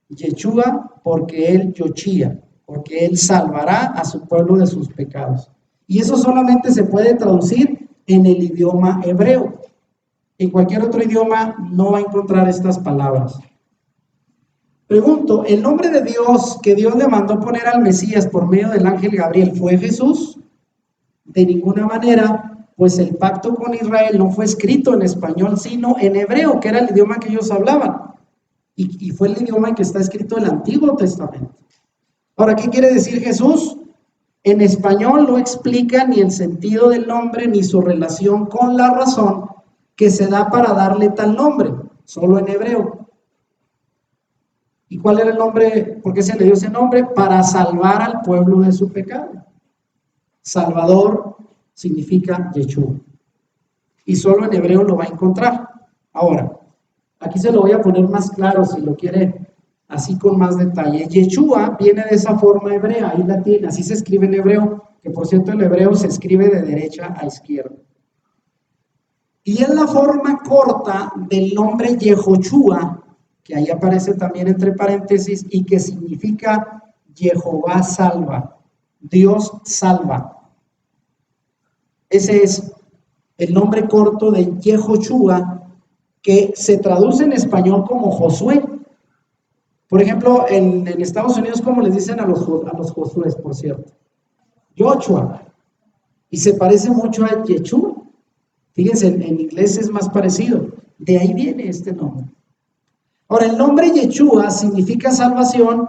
Yeshua, porque él Yoshía, porque él salvará a su pueblo de sus pecados. Y eso solamente se puede traducir en el idioma hebreo. En cualquier otro idioma no va a encontrar estas palabras. Pregunto, ¿el nombre de Dios que Dios le mandó poner al Mesías por medio del ángel Gabriel fue Jesús? De ninguna manera, pues el pacto con Israel no fue escrito en español, sino en hebreo, que era el idioma que ellos hablaban. Y fue el idioma en que está escrito el Antiguo Testamento. Ahora, ¿qué quiere decir Jesús? En español no explica ni el sentido del nombre ni su relación con la razón que se da para darle tal nombre, solo en hebreo. ¿Y cuál era el nombre? ¿Por qué se le dio ese nombre? Para salvar al pueblo de su pecado. Salvador significa Yeshua. Y solo en hebreo lo va a encontrar. Ahora, aquí se lo voy a poner más claro si lo quiere así con más detalle. Yeshua viene de esa forma hebrea, ahí la tiene, así se escribe en hebreo, que por cierto el hebreo se escribe de derecha a izquierda. Y es la forma corta del nombre Yehoshua, que ahí aparece también entre paréntesis, y que significa Jehová salva, Dios salva. Ese es el nombre corto de Yehoshua, que se traduce en español como Josué. Por ejemplo, en Estados Unidos, ¿cómo les dicen a los Josués, por cierto? Joshua. Y se parece mucho a Yeshua. Fíjense, en inglés es más parecido. De ahí viene este nombre. Ahora, el nombre Yeshua significa salvación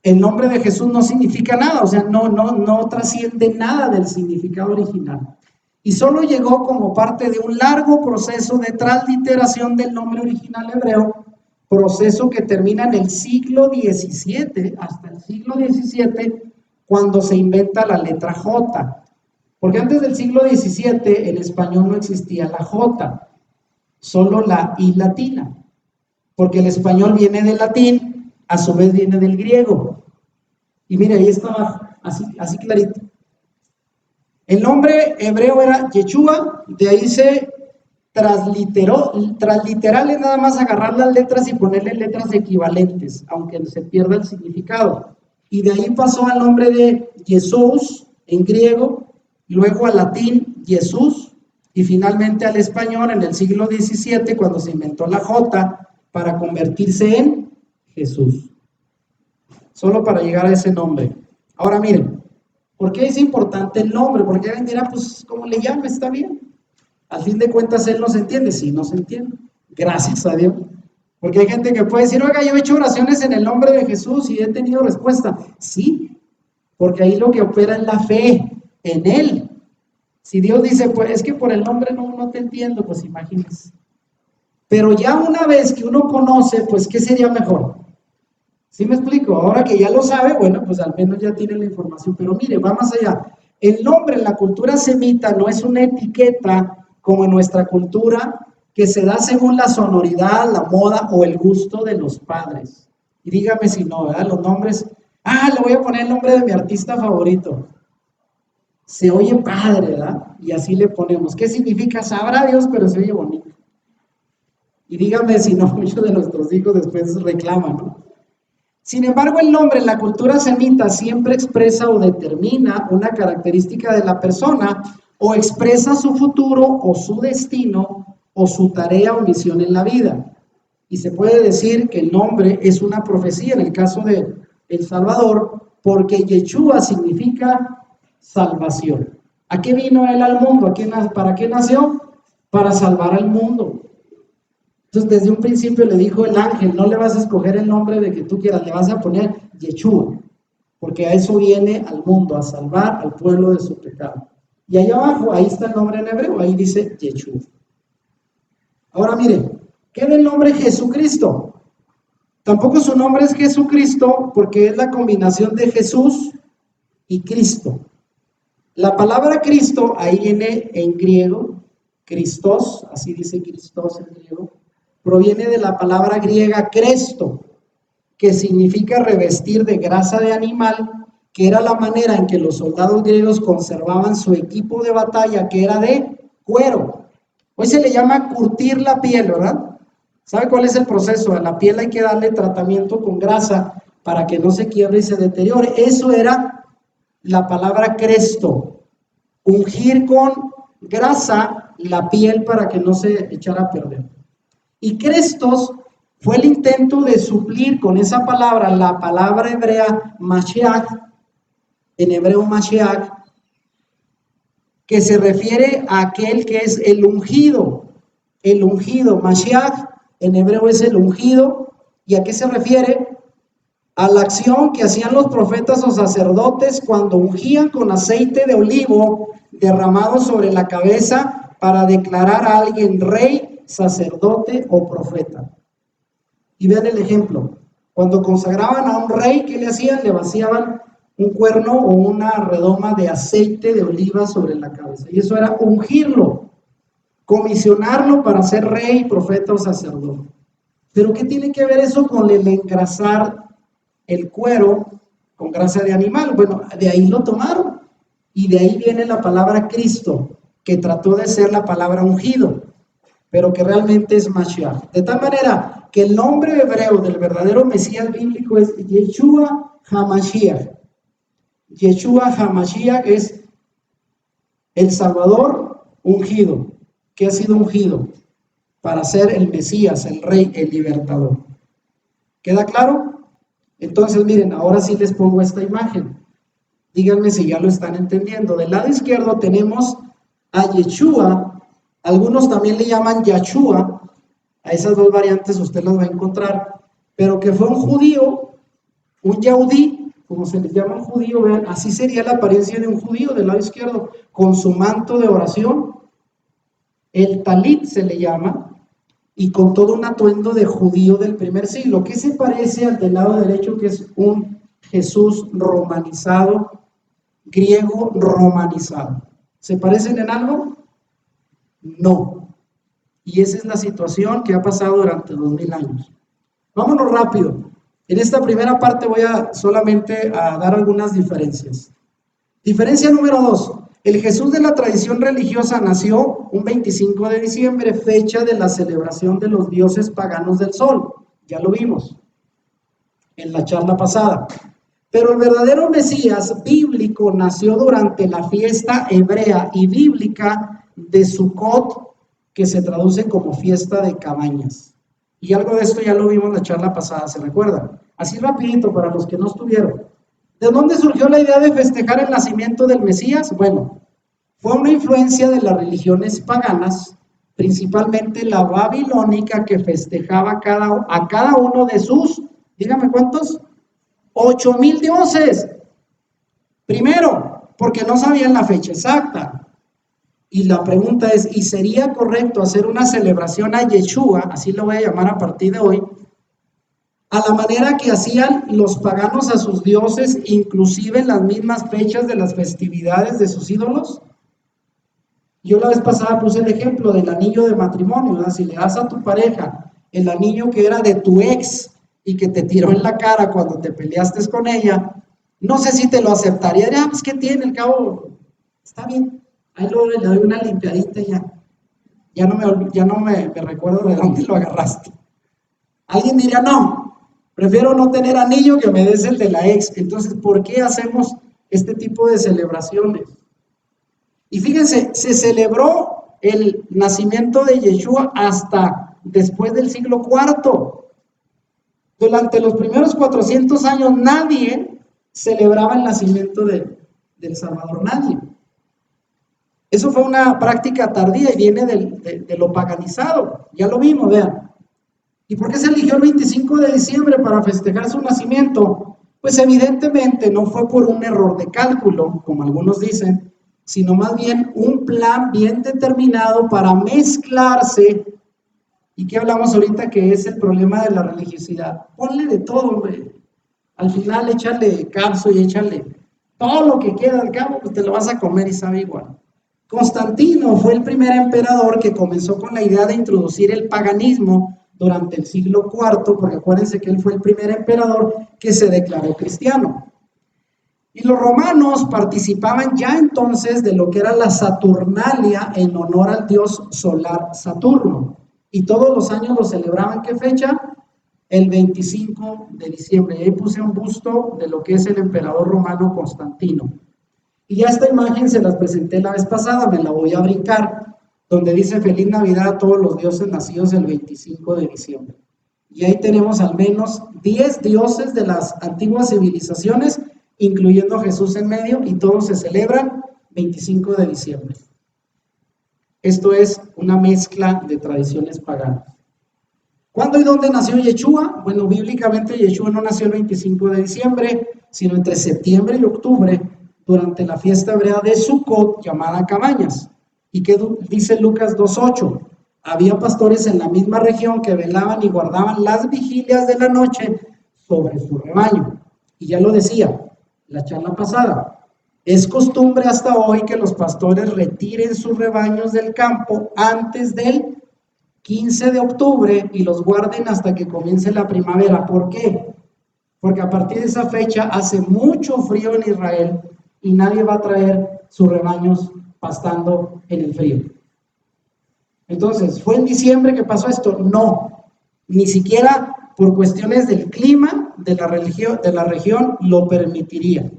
el nombre de Jesús no significa nada, o sea, no trasciende nada del significado original. Y solo llegó como parte de un largo proceso de transliteración del nombre original hebreo, proceso que termina en el siglo XVII, hasta el siglo XVII, cuando se inventa la letra J. Porque antes del siglo XVII en español no existía la J, solo la I latina. Porque el español viene del latín, a su vez viene del griego. Y mire, ahí estaba así clarito. El nombre hebreo era Yeshua, de ahí se transliteró. Transliteral es nada más agarrar las letras y ponerle letras equivalentes, aunque se pierda el significado. Y de ahí pasó al nombre de Jesús en griego, luego al latín Jesús, y finalmente al español en el siglo XVII, cuando se inventó la J para convertirse en Jesús. Solo para llegar a ese nombre. Ahora miren, ¿por qué es importante el nombre? Porque alguien dirá, pues, ¿cómo le llama? Está bien. Al fin de cuentas, él no se entiende. Sí, no se entiende. Gracias a Dios. Porque hay gente que puede decir, oiga, yo he hecho oraciones en el nombre de Jesús y he tenido respuesta. Sí, porque ahí lo que opera es la fe en él. Si Dios dice, pues es que por el nombre no te entiendo, pues imagínense. Pero ya una vez que uno conoce, pues, ¿qué sería mejor? ¿Sí me explico? Ahora que ya lo sabe, bueno, pues al menos ya tiene la información. Pero mire, va más allá. El nombre en la cultura semita no es una etiqueta como en nuestra cultura que se da según la sonoridad, la moda o el gusto de los padres. Y dígame si no, ¿verdad? Los nombres, le voy a poner el nombre de mi artista favorito. Se oye padre, ¿verdad? Y así le ponemos. ¿Qué significa? Sabrá Dios, pero se oye bonito. Y dígame si no, muchos de nuestros hijos después reclaman, ¿no? Sin embargo, el nombre en la cultura semita siempre expresa o determina una característica de la persona o expresa su futuro o su destino o su tarea o misión en la vida. Y se puede decir que el nombre es una profecía en el caso de El Salvador, porque Yeshua significa salvación. ¿A qué vino él al mundo? ¿Para qué nació? Para salvar al mundo. Entonces, desde un principio le dijo el ángel, no le vas a escoger el nombre de que tú quieras, le vas a poner Yeshua, porque a eso viene al mundo, a salvar al pueblo de su pecado. Y allá abajo, ahí está el nombre en hebreo, ahí dice Yeshua. Ahora miren, ¿qué del nombre Jesucristo? Tampoco su nombre es Jesucristo, porque es la combinación de Jesús y Cristo. La palabra Cristo, ahí viene en griego, Christos, así dice Christos en griego, proviene de la palabra griega cresto, que significa revestir de grasa de animal, que era la manera en que los soldados griegos conservaban su equipo de batalla, que era de cuero. Hoy se le llama curtir la piel, ¿verdad? ¿Sabe cuál es el proceso? A la piel hay que darle tratamiento con grasa para que no se quiebre y se deteriore. Eso era la palabra cresto, ungir con grasa la piel para que no se echara a perder. Y Crestos fue el intento de suplir con esa palabra la palabra hebrea Mashiach, en hebreo Mashiach, que se refiere a aquel que es el ungido. El ungido, Mashiach, en hebreo es el ungido. ¿Y a qué se refiere? A la acción que hacían los profetas o sacerdotes cuando ungían con aceite de olivo derramado sobre la cabeza para declarar a alguien rey, sacerdote o profeta. Y vean el ejemplo. Cuando consagraban a un rey, ¿qué le hacían? Le vaciaban un cuerno o una redoma de aceite de oliva sobre la cabeza. Y eso era ungirlo, comisionarlo para ser rey, profeta o sacerdote. Pero ¿qué tiene que ver eso con el engrasar el cuero con grasa de animal? Bueno, de ahí lo tomaron. Y de ahí viene la palabra Cristo, que trató de ser la palabra ungido, pero que realmente es Mashiach. De tal manera que el nombre hebreo del verdadero Mesías bíblico es Yeshua HaMashiach. Yeshua HaMashiach es el Salvador ungido, que ha sido ungido para ser el Mesías, el Rey, el Libertador. ¿Queda claro? Entonces, miren, ahora sí les pongo esta imagen. Díganme si ya lo están entendiendo. Del lado izquierdo tenemos a Yeshua, algunos también le llaman Yahshua, a esas dos variantes usted las va a encontrar, pero que fue un judío Un yaudí, como se les llama un judío, vean, así sería la apariencia de un judío del lado izquierdo, con su manto de oración, el talit se le llama, y con todo un atuendo de judío del primer siglo. ¿Qué se parece al del lado derecho, que es un Jesús romanizado, griego romanizado? ¿Se parecen en algo? No. Y esa es la situación que ha pasado durante 2000 años. Vámonos rápido. En esta primera parte voy a solamente a dar algunas diferencias. Diferencia número 2. El Jesús de la tradición religiosa nació un 25 de diciembre, fecha de la celebración de los dioses paganos del sol. Ya lo vimos en la charla pasada. Pero el verdadero Mesías bíblico nació durante la fiesta hebrea y bíblica de Sukkot, que se traduce como fiesta de cabañas. Y algo de esto ya lo vimos en la charla pasada, ¿se recuerdan? Así rapidito para los que no estuvieron. ¿De dónde surgió la idea de festejar el nacimiento del Mesías? Bueno, fue una influencia de las religiones paganas, principalmente la babilónica, que festejaba a cada uno de sus, dígame cuántos, 8000 dioses. Primero, porque no sabían la fecha exacta. Y la pregunta es, ¿y sería correcto hacer una celebración a Yeshua, así lo voy a llamar a partir de hoy, a la manera que hacían los paganos a sus dioses, inclusive en las mismas fechas de las festividades de sus ídolos? Yo la vez pasada puse el ejemplo del anillo de matrimonio, ¿verdad? Si le das a tu pareja el anillo que era de tu ex y que te tiró en la cara cuando te peleaste con ella, no sé si te lo aceptaría. Ah, pues ¿qué tiene? El cabo, está bien, ahí le doy una limpiadita y ya no me recuerdo de dónde lo agarraste. Alguien diría, no, prefiero no tener anillo que me des el de la ex. Entonces, ¿por qué hacemos este tipo de celebraciones? Y fíjense, se celebró el nacimiento de Yeshua hasta después del siglo IV. Durante los primeros 400 años nadie celebraba el nacimiento del Salvador, nadie. Eso fue una práctica tardía y viene de lo paganizado, ya lo vimos, vean. ¿Y por qué se eligió el 25 de diciembre para festejar su nacimiento? Pues evidentemente no fue por un error de cálculo, como algunos dicen, sino más bien un plan bien determinado para mezclarse. ¿Y qué hablamos ahorita que es el problema de la religiosidad? Ponle de todo, hombre. Al final échale calzo y échale todo lo que queda al cabo, pues te lo vas a comer y sabe igual. Constantino fue el primer emperador que comenzó con la idea de introducir el paganismo durante el siglo IV, porque acuérdense que él fue el primer emperador que se declaró cristiano. Y los romanos participaban ya entonces de lo que era la Saturnalia en honor al dios solar Saturno. Y todos los años lo celebraban, ¿qué fecha? El 25 de diciembre. Y ahí puse un busto de lo que es el emperador romano Constantino. Y ya esta imagen se las presenté la vez pasada, me la voy a brincar, donde dice Feliz Navidad a todos los dioses nacidos el 25 de diciembre. Y ahí tenemos al menos 10 dioses de las antiguas civilizaciones, incluyendo Jesús en medio, y todos se celebran 25 de diciembre. Esto es una mezcla de tradiciones paganas. ¿Cuándo y dónde nació Yeshua? Bueno, bíblicamente Yeshua no nació el 25 de diciembre, sino entre septiembre y octubre, durante la fiesta hebrea de Sukkot, llamada Cabañas. ¿Y qué dice Lucas 2:8? Había pastores en la misma región que velaban y guardaban las vigilias de la noche sobre su rebaño. Y ya lo decía la charla pasada, es costumbre hasta hoy que los pastores retiren sus rebaños del campo antes del 15 de octubre y los guarden hasta que comience la primavera. ¿Por qué? Porque a partir de esa fecha hace mucho frío en Israel y nadie va a traer sus rebaños pastando en el frío. Entonces, ¿fue en diciembre que pasó esto? No, ni siquiera por cuestiones del clima de la región lo permitiría.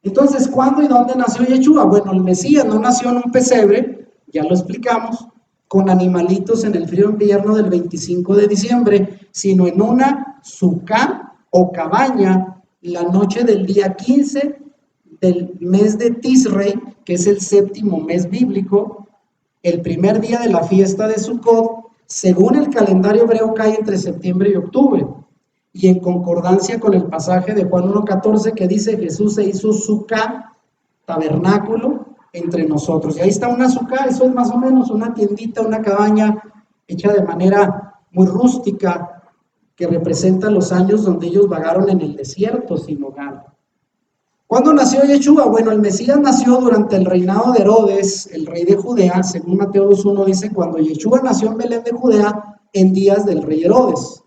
Entonces, ¿cuándo y dónde nació Yeshua? Bueno, el Mesías no nació en un pesebre, ya lo explicamos, con animalitos en el frío invierno del 25 de diciembre, sino en una sucá o cabaña la noche del día 15 del mes de Tisrei, que es el séptimo mes bíblico, el primer día de la fiesta de Sukkot, según el calendario hebreo cae entre septiembre y octubre. y en concordancia con el pasaje de Juan 1:14 que dice Jesús se hizo sucá, tabernáculo, entre nosotros. Y ahí está una sucá, eso es más o menos una tiendita, una cabaña hecha de manera muy rústica, que representa los años donde ellos vagaron en el desierto sin hogar. ¿Cuándo nació Yeshua? Bueno, el Mesías nació durante el reinado de Herodes, el rey de Judea. Según Mateo 2:1 dice, cuando Yeshua nació en Belén de Judea, en días del rey Herodes.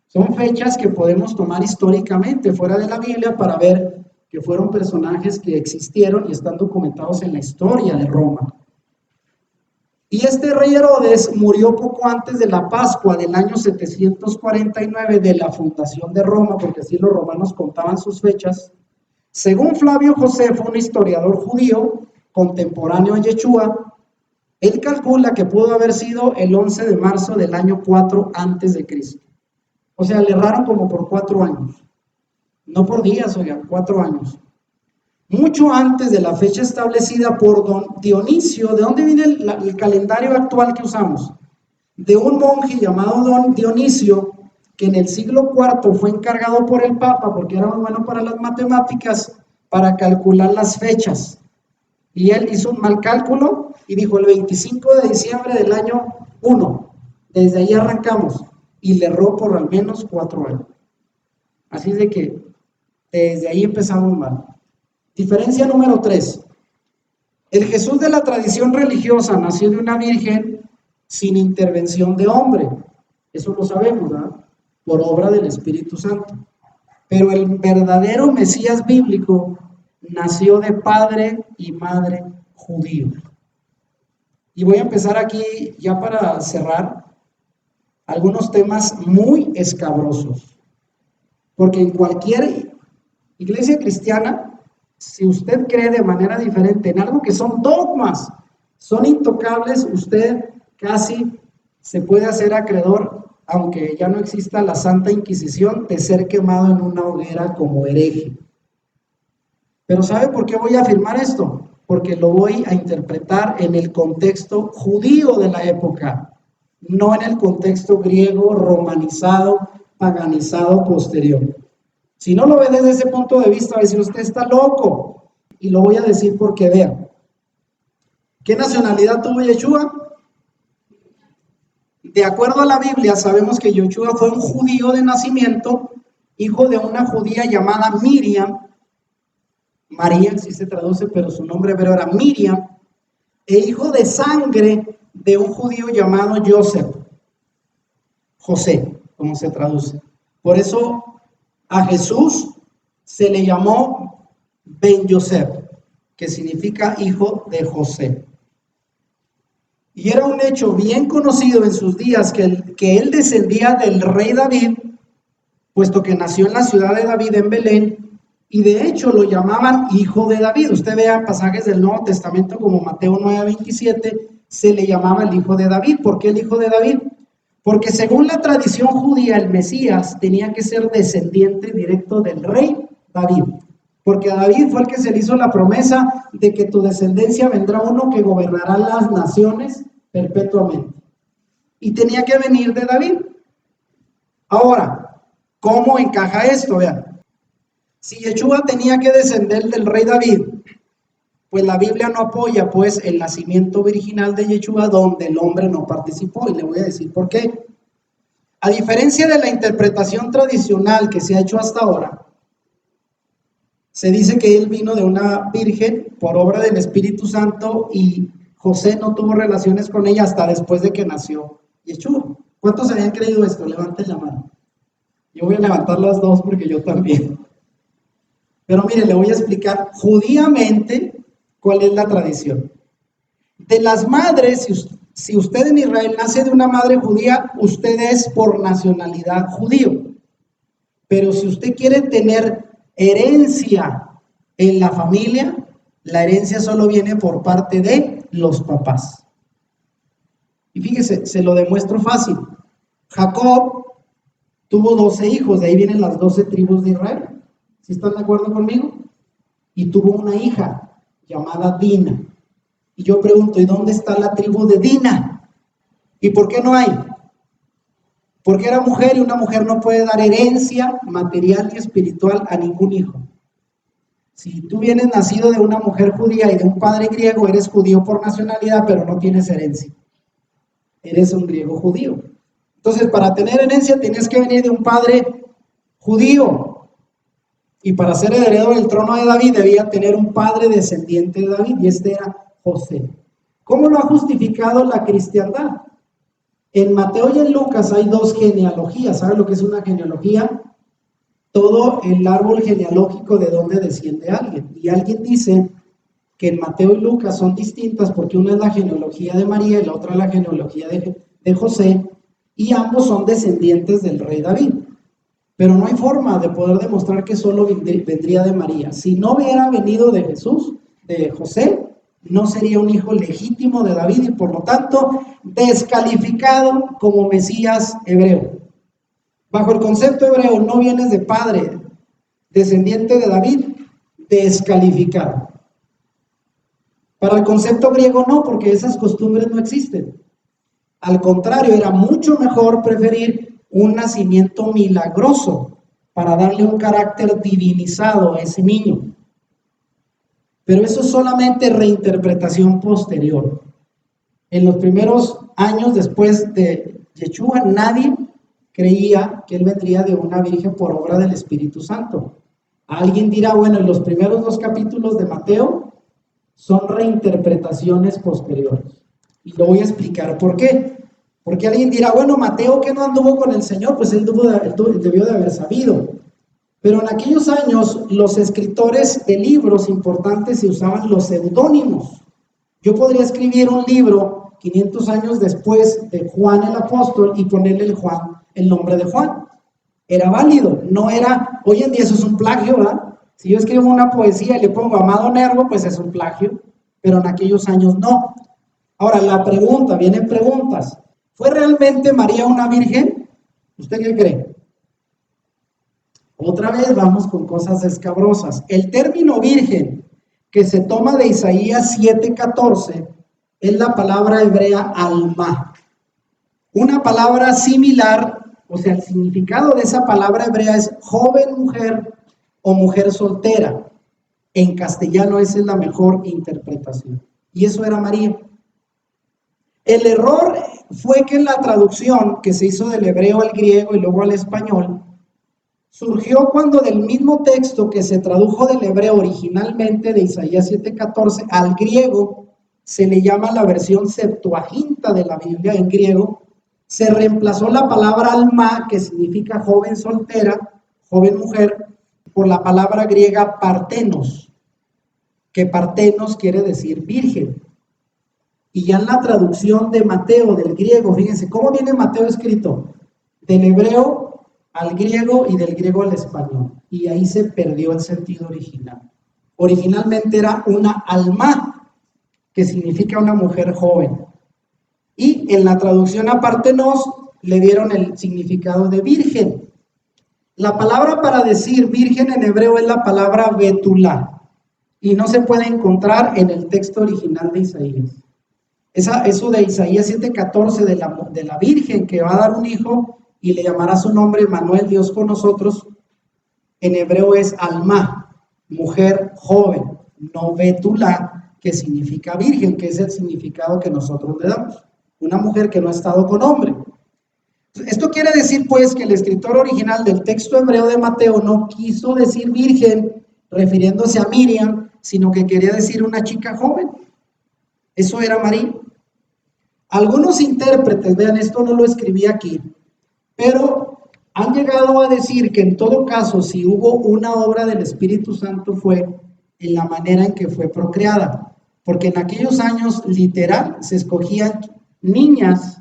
Son fechas que podemos tomar históricamente fuera de la Biblia para ver que fueron personajes que existieron y están documentados en la historia de Roma. Y este rey Herodes murió poco antes de la Pascua del año 749 de la fundación de Roma, porque así los romanos contaban sus fechas. Según Flavio Josefo, un historiador judío contemporáneo a Yeshua, él calcula que pudo haber sido el 11 de marzo del año 4 antes de Cristo. O sea, le erraron como por 4 años. No por días, oigan, 4 años. Mucho antes de la fecha establecida por don Dionisio. ¿De dónde viene el calendario actual que usamos? De un monje llamado don Dionisio, que en el siglo IV fue encargado por el Papa, porque era muy bueno para las matemáticas, para calcular las fechas. Y él hizo un mal cálculo y dijo el 25 de diciembre del año 1. Desde ahí arrancamos y le erró por al menos 4 años. Así de que desde ahí empezamos mal. Diferencia número 3. El Jesús de la tradición religiosa nació de una virgen sin intervención de hombre. Eso lo sabemos, ¿verdad? Por obra del Espíritu Santo. Pero el verdadero Mesías bíblico nació de padre y madre judíos. Y voy a empezar aquí, ya para cerrar, algunos temas muy escabrosos. Porque en cualquier iglesia cristiana, si usted cree de manera diferente en algo que son dogmas, son intocables, usted casi se puede hacer acreedor, aunque ya no exista la Santa Inquisición, de ser quemado en una hoguera como hereje. Pero ¿sabe por qué voy a afirmar esto? Porque lo voy a interpretar en el contexto judío de la época, no en el contexto griego, romanizado, paganizado posterior. Si no lo ve desde ese punto de vista, va a decir usted está loco. Y lo voy a decir porque vean. ¿Qué nacionalidad tuvo Yeshua? De acuerdo a la Biblia, sabemos que Yeshua fue un judío de nacimiento, hijo de una judía llamada Miriam. María, sí se traduce, pero su nombre hebreo era Miriam, e hijo de sangre de un judío llamado José, como se traduce. Por eso a Jesús se le llamó Ben Yosef, que significa hijo de José. Y era un hecho bien conocido en sus días que él descendía del rey David, puesto que nació en la ciudad de David en Belén, y de hecho lo llamaban hijo de David. Usted vea pasajes del Nuevo Testamento como Mateo 9:27, se le llamaba el hijo de David. ¿Por qué el hijo de David? Porque según la tradición judía, el Mesías tenía que ser descendiente directo del rey David. Porque a David fue el que se le hizo la promesa de que tu descendencia vendrá uno que gobernará las naciones perpetuamente. Y tenía que venir de David. Ahora, ¿cómo encaja esto? Vean. Si Yeshua tenía que descender del rey David, pues la Biblia no apoya pues el nacimiento virginal de Yeshua donde el hombre no participó, y le voy a decir por qué. A diferencia de la interpretación tradicional que se ha hecho hasta ahora, se dice que él vino de una virgen por obra del Espíritu Santo y José no tuvo relaciones con ella hasta después de que nació Yeshua. ¿Cuántos habían creído esto? Levanten la mano. Yo voy a levantar las dos porque yo también. Pero mire, le voy a explicar judíamente cuál es la tradición. De las madres, si usted en Israel nace de una madre judía, usted es por nacionalidad judío. Pero si usted quiere tener herencia en la familia, la herencia solo viene por parte de los papás. Y fíjese, se lo demuestro fácil. Jacob tuvo 12 hijos, de ahí vienen las 12 tribus de Israel. ¿Sí están de acuerdo conmigo? Y tuvo una hija llamada Dina. Y yo pregunto, ¿y dónde está la tribu de Dina? ¿Y por qué no hay? porque era mujer y una mujer no puede dar herencia material y espiritual a ningún hijo. Si tú vienes nacido de una mujer judía y de un padre griego, eres judío por nacionalidad, pero no tienes herencia. Eres un griego judío. Entonces, para tener herencia tienes que venir de un padre judío. Y para ser heredero del trono de David debía tener un padre descendiente de David, y este era José. ¿Cómo lo ha justificado la cristiandad? En Mateo y en Lucas hay dos genealogías. ¿Sabe lo que es una genealogía? Todo el árbol genealógico de donde desciende alguien. Y alguien dice que en Mateo y Lucas son distintas porque una es la genealogía de María y la otra la genealogía de José, y ambos son descendientes del rey David. Pero no hay forma de poder demostrar que solo vendría de María. Si no hubiera venido de Jesús, de José, no sería un hijo legítimo de David y por lo tanto descalificado como Mesías hebreo. Bajo el concepto hebreo, no vienes de padre descendiente de David, descalificado. Para el concepto griego no, porque esas costumbres no existen. Al contrario, era mucho mejor preferir un nacimiento milagroso para darle un carácter divinizado a ese niño. Pero eso es solamente reinterpretación posterior. En los primeros años después de Yeshua, nadie creía que él vendría de una virgen por obra del Espíritu Santo. Alguien dirá, bueno, en los primeros 2 capítulos de Mateo son reinterpretaciones posteriores. Y lo voy a explicar por qué. Porque alguien dirá, bueno, Mateo que no anduvo con el Señor, pues él debió de haber sabido. Pero en aquellos años los escritores de libros importantes se usaban los seudónimos. Yo podría escribir un libro 500 años después de Juan el apóstol y ponerle el nombre de Juan. Era válido, no era, hoy en día eso es un plagio, ¿verdad? Si yo escribo una poesía y le pongo Amado Nervo, pues es un plagio, pero en aquellos años no. Ahora, la pregunta, vienen preguntas. ¿Fue realmente María una virgen? ¿Usted qué cree? Otra vez vamos con cosas escabrosas. El término virgen que se toma de Isaías 7:14 es la palabra hebrea alma. Una palabra similar, o sea, el significado de esa palabra hebrea es joven mujer o mujer soltera. En castellano esa es la mejor interpretación. Y eso era María. El error fue que en la traducción que se hizo del hebreo al griego y luego al español, surgió cuando del mismo texto que se tradujo del hebreo originalmente de Isaías 7:14 al griego, se le llama la versión Septuaginta de la Biblia en griego, se reemplazó la palabra alma, que significa joven soltera, joven mujer, por la palabra griega partenos, que partenos quiere decir virgen. Y ya en la traducción de Mateo del griego, fíjense, ¿cómo viene Mateo escrito? Del hebreo al griego y del griego al español. Y ahí se perdió el sentido original. Originalmente era una alma, que significa una mujer joven. Y en la traducción a partenos le dieron el significado de virgen. La palabra para decir virgen en hebreo es la palabra betulá. Y no se puede encontrar en el texto original de Isaías. Eso de Isaías 7:14 de la virgen que va a dar un hijo y le llamará su nombre Manuel, Dios con nosotros, en hebreo es alma, mujer joven, no betulá, que significa virgen, que es el significado que nosotros le damos, una mujer que no ha estado con hombre. Esto quiere decir pues que el escritor original del texto hebreo de Mateo no quiso decir virgen refiriéndose a Miriam, sino que quería decir una chica joven. Eso era María. Algunos intérpretes, vean, esto no lo escribí aquí, pero han llegado a decir que en todo caso, si hubo una obra del Espíritu Santo fue en la manera en que fue procreada, porque en aquellos años literal se escogían niñas,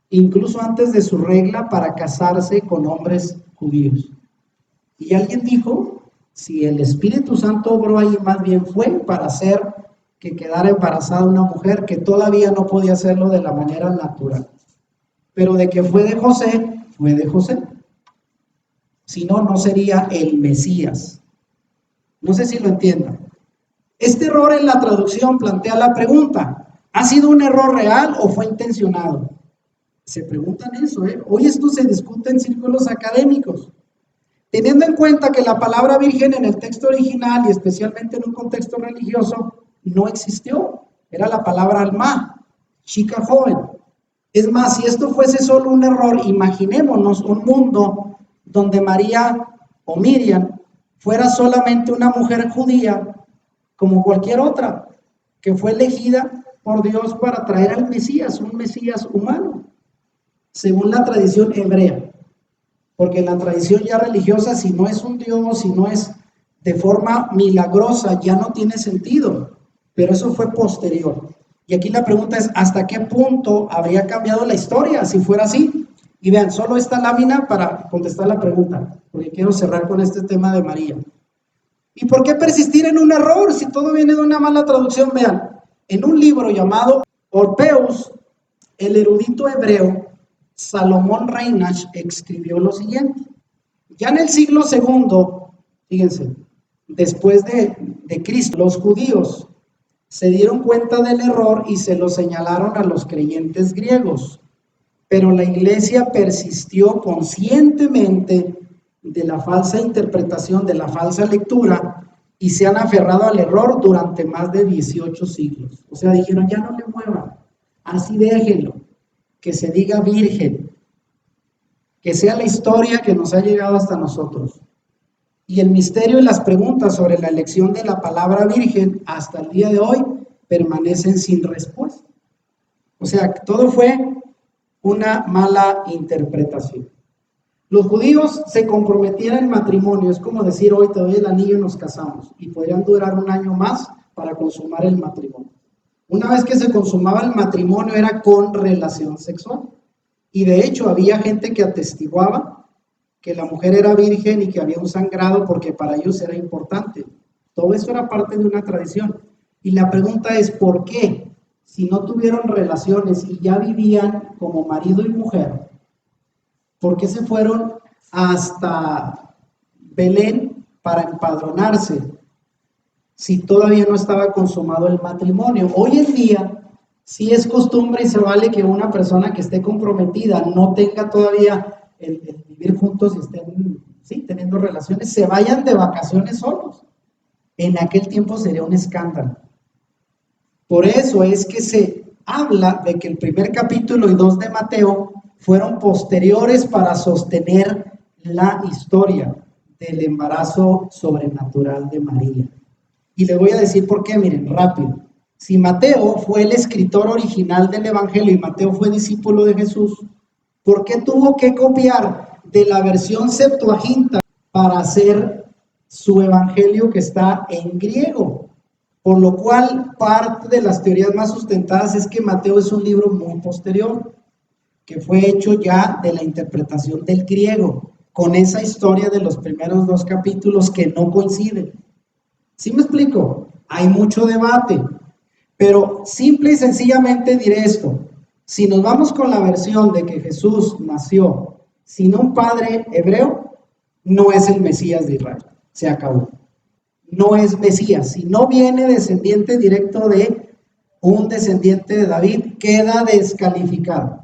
incluso antes de su regla, para casarse con hombres judíos. Y alguien dijo, si el Espíritu Santo obró ahí, más bien fue para hacer que quedara embarazada una mujer que todavía no podía hacerlo de la manera natural. Pero de que fue de José, fue de José. Si no, no sería el Mesías. No sé si lo entiendan. Este error en la traducción plantea la pregunta, ¿ha sido un error real o fue intencionado? Se preguntan eso, ¿eh? Hoy esto se discute en círculos académicos. Teniendo en cuenta que la palabra virgen en el texto original y especialmente en un contexto religioso no existió, era la palabra alma, chica joven. Es más, si esto fuese solo un error, imaginémonos un mundo donde María o Miriam fuera solamente una mujer judía como cualquier otra, que fue elegida por Dios para traer al Mesías, un Mesías humano, según la tradición hebrea. Porque en la tradición ya religiosa, si no es un Dios, si no es de forma milagrosa, ya no tiene sentido. Pero eso fue posterior. Y aquí la pregunta es, ¿hasta qué punto habría cambiado la historia si fuera así? Y vean, solo esta lámina para contestar la pregunta, porque quiero cerrar con este tema de María. ¿Y por qué persistir en un error si todo viene de una mala traducción? Vean, en un libro llamado Orpheus, el erudito hebreo Salomón Reinach escribió lo siguiente. Ya en el siglo II, fíjense, después de Cristo, los judíos se dieron cuenta del error y se lo señalaron a los creyentes griegos, pero la iglesia persistió conscientemente de la falsa interpretación, de la falsa lectura, y se han aferrado al error durante más de 18 siglos. O sea, dijeron, ya no le muevan, así déjenlo, que se diga virgen, que sea la historia que nos ha llegado hasta nosotros. Y el misterio y las preguntas sobre la elección de la palabra virgen hasta el día de hoy permanecen sin respuesta. O sea, todo fue una mala interpretación. Los judíos se comprometían en matrimonio, es como decir hoy te doy el anillo y nos casamos, y podrían durar un año más para consumar el matrimonio. Una vez que se consumaba el matrimonio era con relación sexual, y de hecho había gente que atestiguaba que la mujer era virgen y que había un sangrado porque para ellos era importante. Todo eso era parte de una tradición. Y la pregunta es, ¿por qué? Si no tuvieron relaciones y ya vivían como marido y mujer, ¿por qué se fueron hasta Belén para empadronarse si todavía no estaba consumado el matrimonio? Hoy en día sí es costumbre y se vale que una persona que esté comprometida no tenga todavía el vivir juntos y estén teniendo relaciones, se vayan de vacaciones solos. En aquel tiempo sería un escándalo. Por eso es que se habla de que el primer capítulo y 2 de Mateo fueron posteriores para sostener la historia del embarazo sobrenatural de María. Y les voy a decir por qué, miren, rápido. Si Mateo fue el escritor original del Evangelio y Mateo fue discípulo de Jesús, ¿por qué tuvo que copiar de la versión Septuaginta para hacer su Evangelio que está en griego? Por lo cual, parte de las teorías más sustentadas es que Mateo es un libro muy posterior, que fue hecho ya de la interpretación del griego, con esa historia de los primeros 2 capítulos que no coinciden. ¿Sí me explico? Hay mucho debate, pero simple y sencillamente diré esto. Si nos vamos con la versión de que Jesús nació sin un padre hebreo, no es el Mesías de Israel. Se acabó. No es Mesías. Si no viene descendiente directo de un descendiente de David, queda descalificado.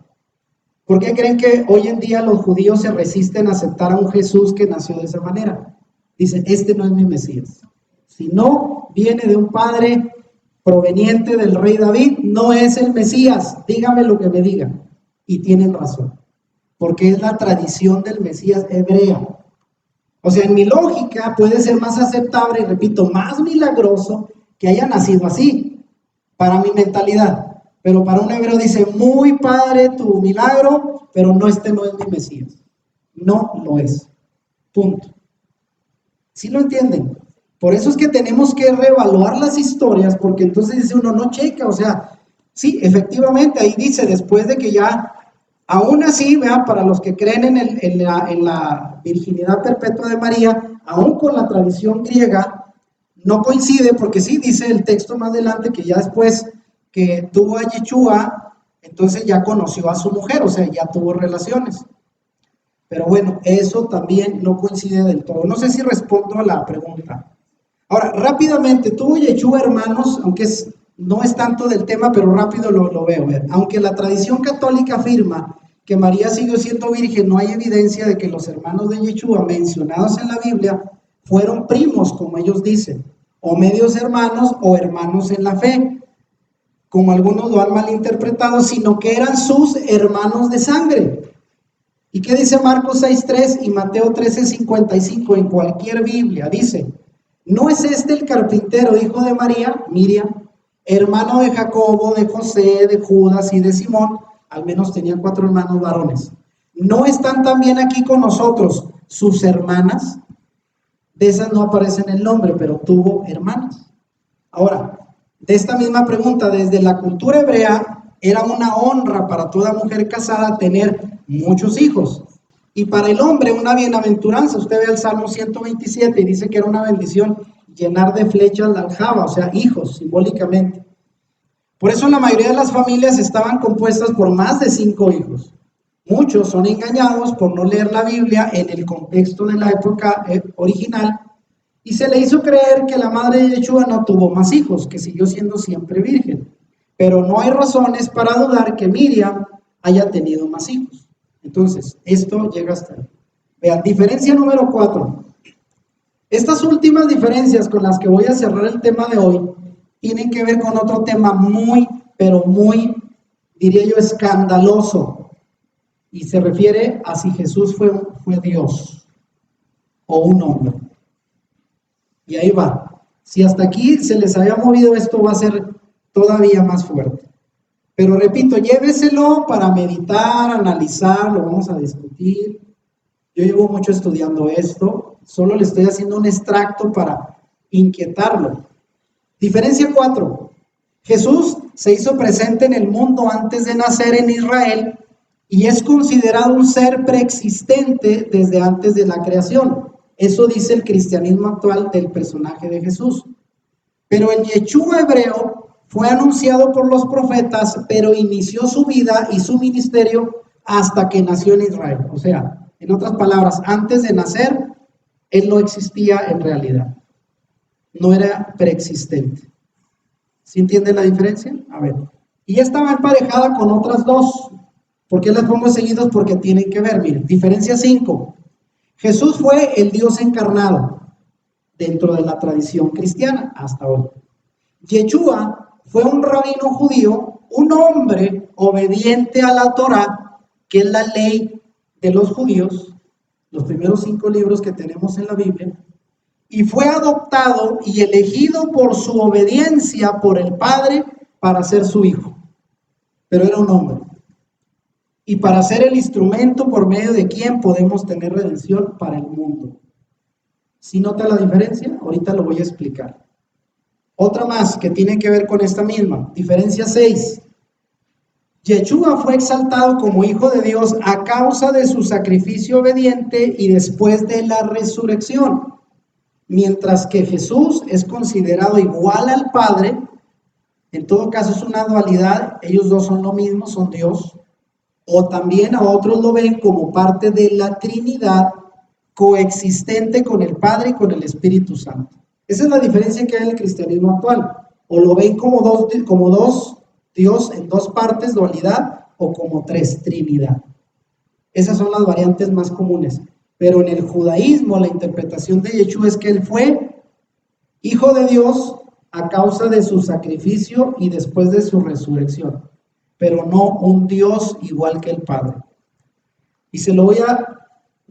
¿Por qué creen que hoy en día los judíos se resisten a aceptar a un Jesús que nació de esa manera? Dicen, este no es mi Mesías. Si no viene de un padre proveniente del rey David, no es el Mesías. Dígame lo que me digan. Y tienen razón, porque es la tradición del Mesías hebrea. O sea, en mi lógica puede ser más aceptable y repito, más milagroso que haya nacido así, para mi mentalidad. Pero para un hebreo dice, muy padre tu milagro, pero no, este no es mi Mesías. No lo es. Punto. ¿Sí lo entienden? Por eso es que tenemos que reevaluar las historias, porque entonces dice uno, no checa, o sea, sí, efectivamente, ahí dice, después de que ya, aún así, vean, para los que creen en la virginidad perpetua de María, aún con la tradición griega, no coincide, porque sí, dice el texto más adelante, que ya después que tuvo a Yeshua, entonces ya conoció a su mujer, o sea, ya tuvo relaciones. Pero bueno, eso también no coincide del todo. No sé si respondo a la pregunta. Ahora, rápidamente, tuvo Yeshua hermanos, aunque no es tanto del tema, pero rápido lo veo. Aunque la tradición católica afirma que María siguió siendo virgen, no hay evidencia de que los hermanos de Yeshua mencionados en la Biblia fueron primos, como ellos dicen, o medios hermanos o hermanos en la fe, como algunos lo han malinterpretado, sino que eran sus hermanos de sangre. ¿Y qué dice Marcos 6:3 y Mateo 13:55 en cualquier Biblia? Dice, ¿no es este el carpintero, hijo de María, Miriam, hermano de Jacobo, de José, de Judas y de Simón? Al menos tenían 4 hermanos varones. ¿No están también aquí con nosotros sus hermanas? De esas no aparece en el nombre, pero tuvo hermanas. Ahora, de esta misma pregunta, desde la cultura hebrea, era una honra para toda mujer casada tener muchos hijos. Y para el hombre una bienaventuranza. Usted ve el Salmo 127 y dice que era una bendición llenar de flechas la aljaba, o sea, hijos, simbólicamente. Por eso la mayoría de las familias estaban compuestas por más de 5 hijos. Muchos son engañados por no leer la Biblia en el contexto de la época original y se le hizo creer que la madre de Yeshua no tuvo más hijos, que siguió siendo siempre virgen. Pero no hay razones para dudar que Miriam haya tenido más hijos. Entonces, esto llega hasta ahí. Vean, diferencia número 4. Estas últimas diferencias con las que voy a cerrar el tema de hoy tienen que ver con otro tema muy, pero muy, diría yo, escandaloso. Y se refiere a si Jesús fue Dios o un hombre. Y ahí va. Si hasta aquí se les había movido esto, va a ser todavía más fuerte. Pero repito, lléveselo para meditar, analizar, lo vamos a discutir. Yo llevo mucho estudiando esto, solo le estoy haciendo un extracto para inquietarlo. Diferencia 4. Jesús se hizo presente en el mundo antes de nacer en Israel y es considerado un ser preexistente desde antes de la creación. Eso dice el cristianismo actual del personaje de Jesús. Pero el Yeshua hebreo fue anunciado por los profetas, pero inició su vida y su ministerio hasta que nació en Israel. O sea, en otras palabras, antes de nacer, él no existía en realidad. No era preexistente. ¿Sí entiende la diferencia? A ver. Y ya estaba emparejada con otras 2. ¿Por qué las pongo seguidos? Porque tienen que ver. Miren, diferencia 5. Jesús fue el Dios encarnado dentro de la tradición cristiana hasta hoy. Yeshua fue un rabino judío, un hombre obediente a la Torá, que es la ley de los judíos, los primeros 5 libros que tenemos en la Biblia, y fue adoptado y elegido por su obediencia por el Padre para ser su hijo. Pero era un hombre. Y para ser el instrumento por medio de quien podemos tener redención para el mundo. ¿Sí nota la diferencia? Ahorita lo voy a explicar. Otra más que tiene que ver con esta misma. Diferencia 6. Yeshua fue exaltado como Hijo de Dios a causa de su sacrificio obediente y después de la resurrección. Mientras que Jesús es considerado igual al Padre, en todo caso es una dualidad, ellos dos son lo mismo, son Dios, o también a otros lo ven como parte de la Trinidad coexistente con el Padre y con el Espíritu Santo. Esa es la diferencia que hay en el cristianismo actual. O lo ven como dos Dios en 2 partes, dualidad, o como 3, Trinidad. Esas son las variantes más comunes. Pero en el judaísmo la interpretación de Yeshua es que él fue Hijo de Dios a causa de su sacrificio y después de su resurrección, pero no un Dios igual que el Padre. Y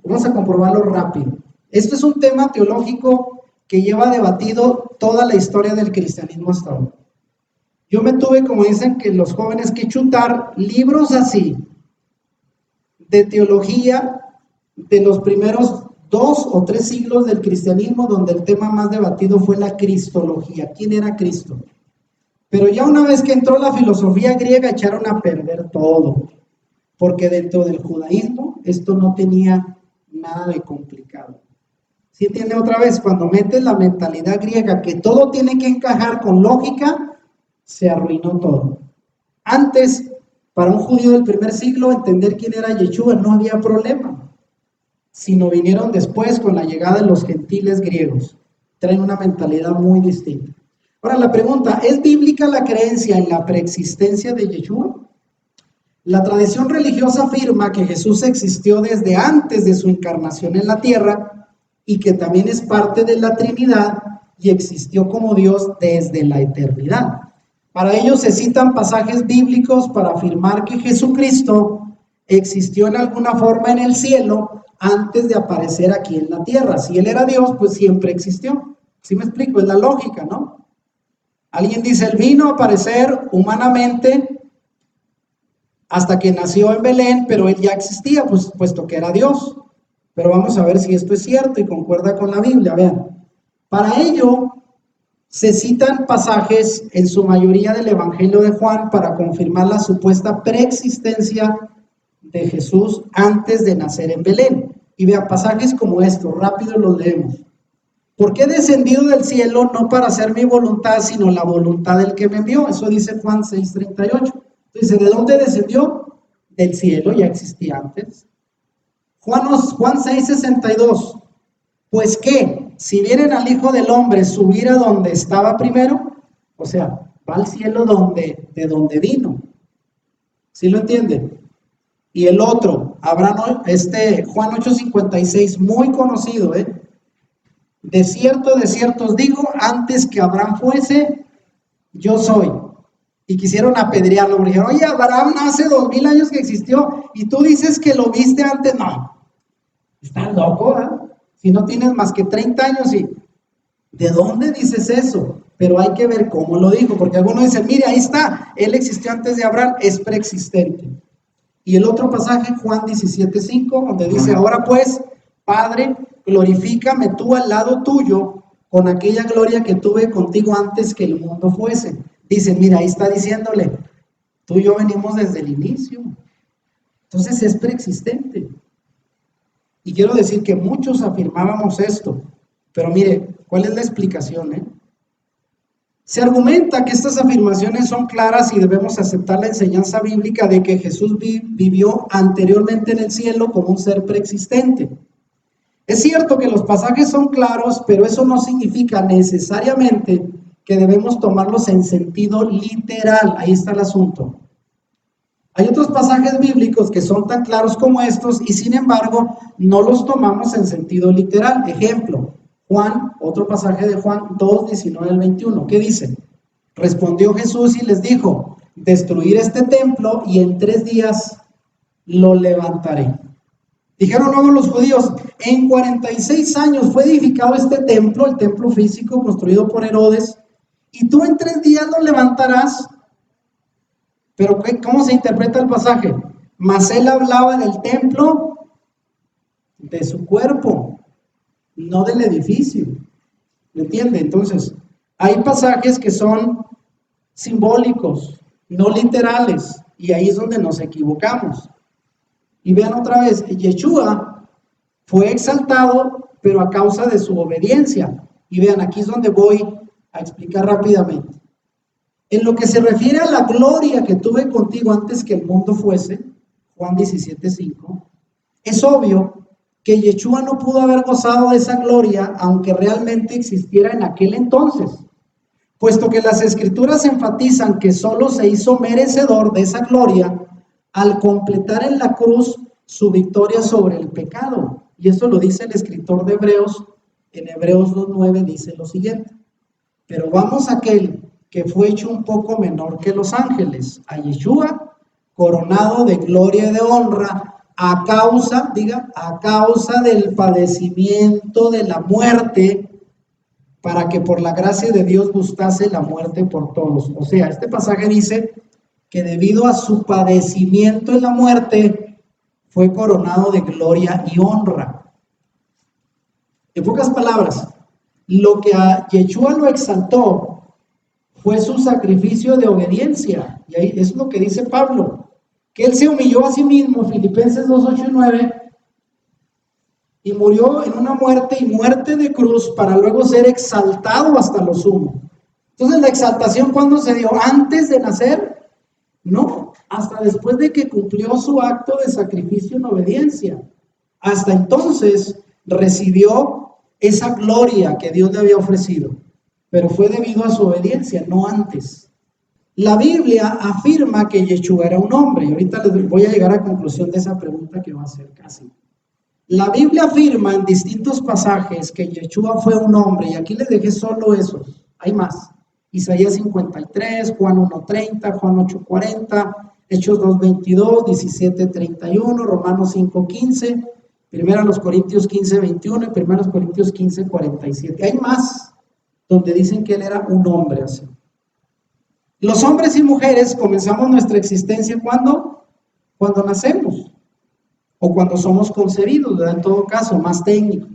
vamos a comprobarlo rápido. Esto es un tema teológico que lleva debatido toda la historia del cristianismo hasta ahora. Yo me tuve, como dicen que los jóvenes, que chutar libros así de teología de los primeros 2 o 3 siglos del cristianismo, donde el tema más debatido fue la cristología. ¿Quién era Cristo? Pero ya una vez que entró la filosofía griega, echaron a perder todo, porque dentro del judaísmo esto no tenía nada de complicado. ¿Sí entiende otra vez? Cuando metes la mentalidad griega, que todo tiene que encajar con lógica, se arruinó todo. Antes, para un judío del primer siglo, entender quién era Yeshua no había problema, sino vinieron después con la llegada de los gentiles griegos. Traen una mentalidad muy distinta. Ahora la pregunta, ¿es bíblica la creencia en la preexistencia de Yeshua? La tradición religiosa afirma que Jesús existió desde antes de su encarnación en la tierra y que también es parte de la Trinidad y existió como Dios desde la eternidad. Para ello se citan pasajes bíblicos para afirmar que Jesucristo existió en alguna forma en el cielo antes de aparecer aquí en la tierra. Si Él era Dios, pues siempre existió. ¿Sí me explico? Es la lógica, ¿no? Alguien dice, Él vino a aparecer humanamente hasta que nació en Belén, pero Él ya existía, pues, puesto que era Dios. Pero vamos a ver si esto es cierto y concuerda con la Biblia. Vean, para ello se citan pasajes en su mayoría del Evangelio de Juan para confirmar la supuesta preexistencia de Jesús antes de nacer en Belén. Y vean, pasajes como estos, rápido los leemos. Porque he descendido del cielo no para hacer mi voluntad, sino la voluntad del que me envió. Eso dice Juan 6:38. Dice, ¿de dónde descendió? Del cielo, ya existía antes. Juan 6:62. Pues que, si vienen al Hijo del Hombre subir a donde estaba primero, o sea, va al cielo de donde vino. ¿Sí lo entienden? Y el otro, Juan 8:56, muy conocido, de cierto os digo, antes que Abraham fuese, yo soy. Y quisieron apedrearlo, porque dijeron, oye, Abraham hace 2000 años que existió, y tú dices que lo viste antes. No, estás loco, ¿eh? Si no tienes más que 30 años, ¿y de dónde dices eso? Pero hay que ver cómo lo dijo, porque algunos dicen, mire, ahí está, él existió antes de Abraham, es preexistente. Y el otro pasaje, Juan 17:5, donde dice, ahora pues, Padre, glorifícame tú al lado tuyo con aquella gloria que tuve contigo antes que el mundo fuese. Dice, mira, ahí está diciéndole, tú y yo venimos desde el inicio. Entonces es preexistente. Y quiero decir que muchos afirmábamos esto, pero mire, ¿cuál es la explicación? Se argumenta que estas afirmaciones son claras y debemos aceptar la enseñanza bíblica de que Jesús vivió anteriormente en el cielo como un ser preexistente. Es cierto que los pasajes son claros, pero eso no significa necesariamente que debemos tomarlos en sentido literal. Ahí está el asunto. Hay otros pasajes bíblicos que son tan claros como estos y sin embargo no los tomamos en sentido literal. Ejemplo, otro pasaje de Juan 2:19-21. ¿Qué dice? Respondió Jesús y les dijo, destruir este templo y en 3 días lo levantaré. Dijeron luego los judíos, en 46 años fue edificado este templo, el templo físico construido por Herodes, y tú en 3 días lo levantarás. Pero ¿cómo se interpreta el pasaje? Mas él hablaba del templo de su cuerpo, no del edificio. ¿Me entiende? Entonces, hay pasajes que son simbólicos, no literales, y ahí es donde nos equivocamos. Y vean otra vez, Yeshua fue exaltado, pero a causa de su obediencia. Y vean, aquí es donde voy a explicar rápidamente. En lo que se refiere a la gloria que tuve contigo antes que el mundo fuese, Juan 17:5, es obvio que Yeshua no pudo haber gozado de esa gloria, aunque realmente existiera en aquel entonces, puesto que las escrituras enfatizan que solo se hizo merecedor de esa gloria al completar en la cruz su victoria sobre el pecado. Y eso lo dice el escritor de Hebreos, en Hebreos 2:9 dice lo siguiente, pero vamos a aquel que fue hecho un poco menor que los ángeles, a Yeshua, coronado de gloria y de honra, a causa del padecimiento de la muerte, para que por la gracia de Dios gustase la muerte por todos. O sea, este pasaje dice que debido a su padecimiento en la muerte, fue coronado de gloria y honra. En pocas palabras, lo que a Yeshua lo exaltó fue su sacrificio de obediencia. Y ahí es lo que dice Pablo, que él se humilló a sí mismo, Filipenses 2:8-9, y murió en una muerte de cruz para luego ser exaltado hasta lo sumo. Entonces, la exaltación, ¿cuándo se dio? ¿Antes de nacer? No, hasta después de que cumplió su acto de sacrificio en obediencia. Hasta entonces recibió esa gloria que Dios le había ofrecido, pero fue debido a su obediencia, no antes. La Biblia afirma que Yeshua era un hombre, y ahorita les voy a llegar a conclusión de esa pregunta que va a ser casi. La Biblia afirma en distintos pasajes que Yeshua fue un hombre, y aquí les dejé solo esos, hay más. Isaías 53, Juan 1:30, Juan 8:40, Hechos 2:22, 17:31, Romanos 5:15, 1 Corintios 15:21 y 1 Corintios 15:47. Hay más donde dicen que él era un hombre así. Los hombres y mujeres comenzamos nuestra existencia ¿cuándo? Cuando nacemos o cuando somos concebidos, ¿verdad? En todo caso, más técnico.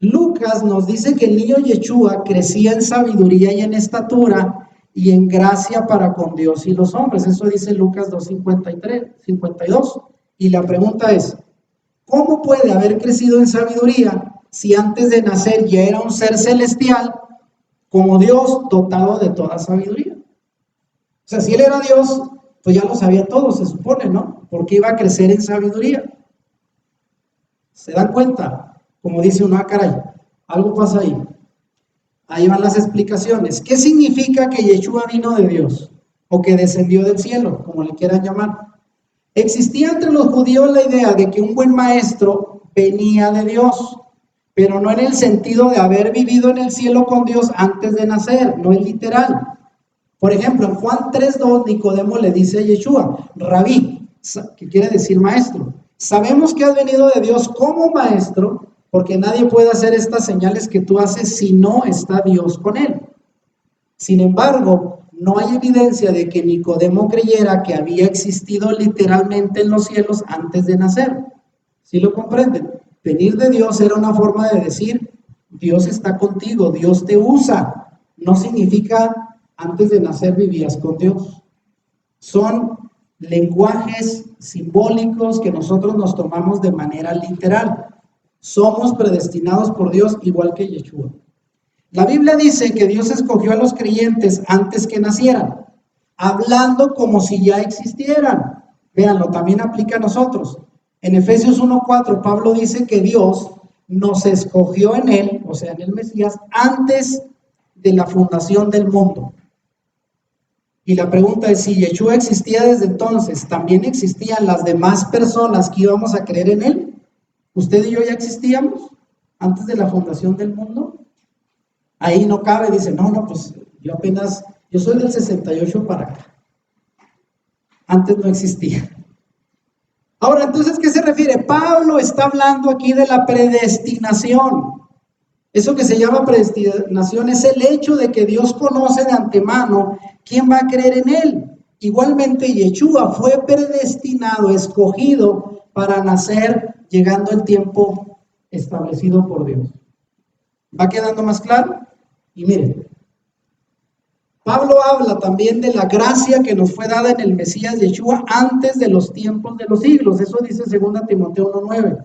Lucas nos dice que el niño Yeshua crecía en sabiduría y en estatura y en gracia para con Dios y los hombres. Eso dice Lucas 2:52. Y la pregunta es, ¿cómo puede haber crecido en sabiduría si antes de nacer ya era un ser celestial como Dios dotado de toda sabiduría? O sea, si él era Dios, pues ya lo sabía todo, se supone, ¿no? Porque iba a crecer en sabiduría. ¿Se dan cuenta? Como dice uno, caray, algo pasa ahí. Ahí van las explicaciones. ¿Qué significa que Yeshua vino de Dios? O que descendió del cielo, como le quieran llamar. Existía entre los judíos la idea de que un buen maestro venía de Dios, pero no en el sentido de haber vivido en el cielo con Dios antes de nacer, no es literal. Por ejemplo, en Juan 3:2, Nicodemo le dice a Yeshua, Rabí, que quiere decir maestro, sabemos que has venido de Dios como maestro, porque nadie puede hacer estas señales que tú haces si no está Dios con él. Sin embargo, no hay evidencia de que Nicodemo creyera que había existido literalmente en los cielos antes de nacer. ¿Sí lo comprenden? Venir de Dios era una forma de decir, Dios está contigo, Dios te usa. No significa antes de nacer vivías con Dios. Son lenguajes simbólicos que nosotros nos tomamos de manera literal. Somos predestinados por Dios igual que Yeshua. La Biblia dice que Dios escogió a los creyentes antes que nacieran, hablando como si ya existieran. Véanlo, también aplica a nosotros. En Efesios 1:4, Pablo dice que Dios nos escogió en él, o sea, en el Mesías, antes de la fundación del mundo. Y la pregunta es, si Yeshua existía desde entonces, ¿también existían las demás personas que íbamos a creer en él? ¿Usted y yo ya existíamos antes de la fundación del mundo? Ahí no cabe, dice, no, pues yo soy del 68 para acá. Antes no existía. Ahora, entonces, ¿qué se refiere? Pablo está hablando aquí de la predestinación. Eso que se llama predestinación es el hecho de que Dios conoce de antemano quién va a creer en él. Igualmente, Yeshua fue predestinado, escogido para nacer llegando el tiempo establecido por Dios. ¿Va quedando más claro? Y miren, Pablo habla también de la gracia que nos fue dada en el Mesías Yeshua antes de los tiempos de los siglos. Eso dice 2 Timoteo 1:9.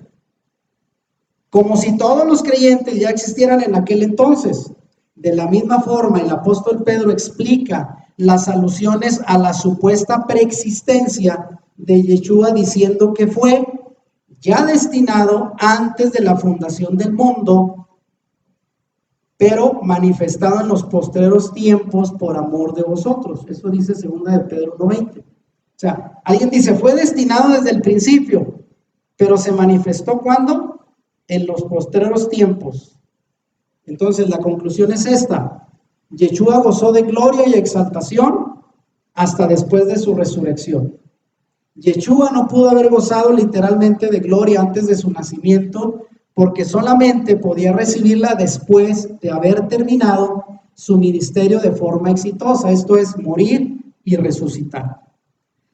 Como si todos los creyentes ya existieran en aquel entonces. De la misma forma, el apóstol Pedro explica las alusiones a la supuesta preexistencia de Yeshua diciendo que fue ya destinado antes de la fundación del mundo, pero manifestado en los postreros tiempos por amor de vosotros. Eso dice 2 de Pedro 1:20. O sea, alguien dice, fue destinado desde el principio, pero se manifestó ¿cuándo? En los postreros tiempos. Entonces, la conclusión es esta. Yeshua gozó de gloria y exaltación hasta después de su resurrección. Yeshua no pudo haber gozado literalmente de gloria antes de su nacimiento, porque solamente podía recibirla después de haber terminado su ministerio de forma exitosa, esto es, morir y resucitar.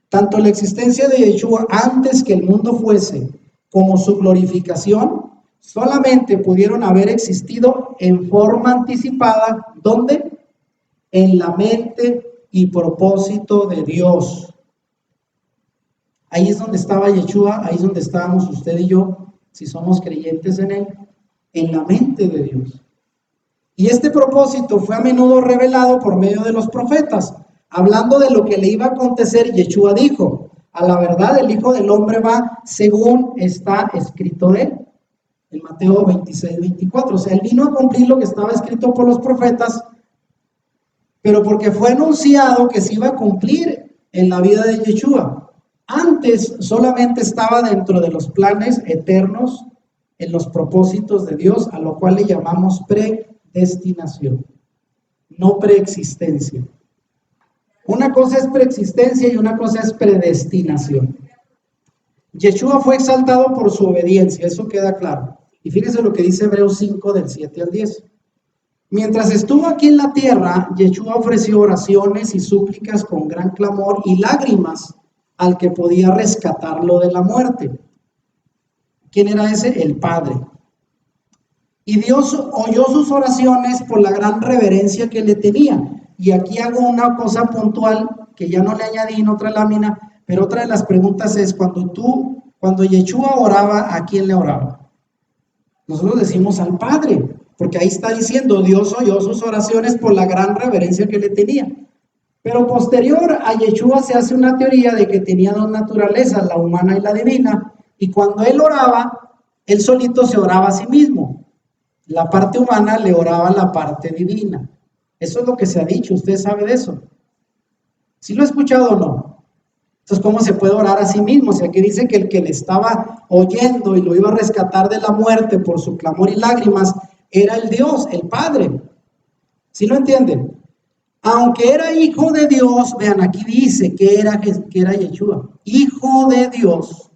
Tanto la existencia de Yeshua antes que el mundo fuese, como su glorificación, solamente pudieron haber existido en forma anticipada, ¿dónde? En la mente y propósito de Dios. Ahí es donde estaba Yeshua, ahí es donde estábamos usted y yo, si somos creyentes en él, en la mente de Dios. Y este propósito fue a menudo revelado por medio de los profetas. Hablando de lo que le iba a acontecer, Yeshua dijo, a la verdad el Hijo del Hombre va según está escrito de él. En Mateo 26:24. O sea, él vino a cumplir lo que estaba escrito por los profetas pero porque fue anunciado que se iba a cumplir en la vida de Yeshua. Antes solamente estaba dentro de los planes eternos, en los propósitos de Dios, a lo cual le llamamos predestinación, no preexistencia. Una cosa es preexistencia y una cosa es predestinación. Yeshua fue exaltado por su obediencia, eso queda claro. Y fíjense lo que dice Hebreos 5, del 7 al 10. Mientras estuvo aquí en la tierra, Yeshua ofreció oraciones y súplicas con gran clamor y lágrimas al que podía rescatarlo de la muerte. ¿Quién era ese? El Padre. Y Dios oyó sus oraciones por la gran reverencia que le tenía. Y aquí hago una cosa puntual que ya no le añadí en otra lámina, pero otra de las preguntas es, cuando Yeshua oraba, ¿a quién le oraba? Nosotros decimos al Padre, porque ahí está diciendo, Dios oyó sus oraciones por la gran reverencia que le tenía. Pero posterior a Yeshua se hace una teoría de que tenía dos naturalezas, la humana y la divina, y cuando él oraba, él solito se oraba a sí mismo. La parte humana le oraba a la parte divina. Eso es lo que se ha dicho, usted sabe de eso. ¿Sí lo ha escuchado o no? Entonces, ¿cómo se puede orar a sí mismo? O sea, que dice que el que le estaba oyendo y lo iba a rescatar de la muerte por su clamor y lágrimas era el Dios, el Padre. ¿Sí lo entienden? Aunque era hijo de Dios, vean, aquí dice que era Yeshua, hijo de Dios.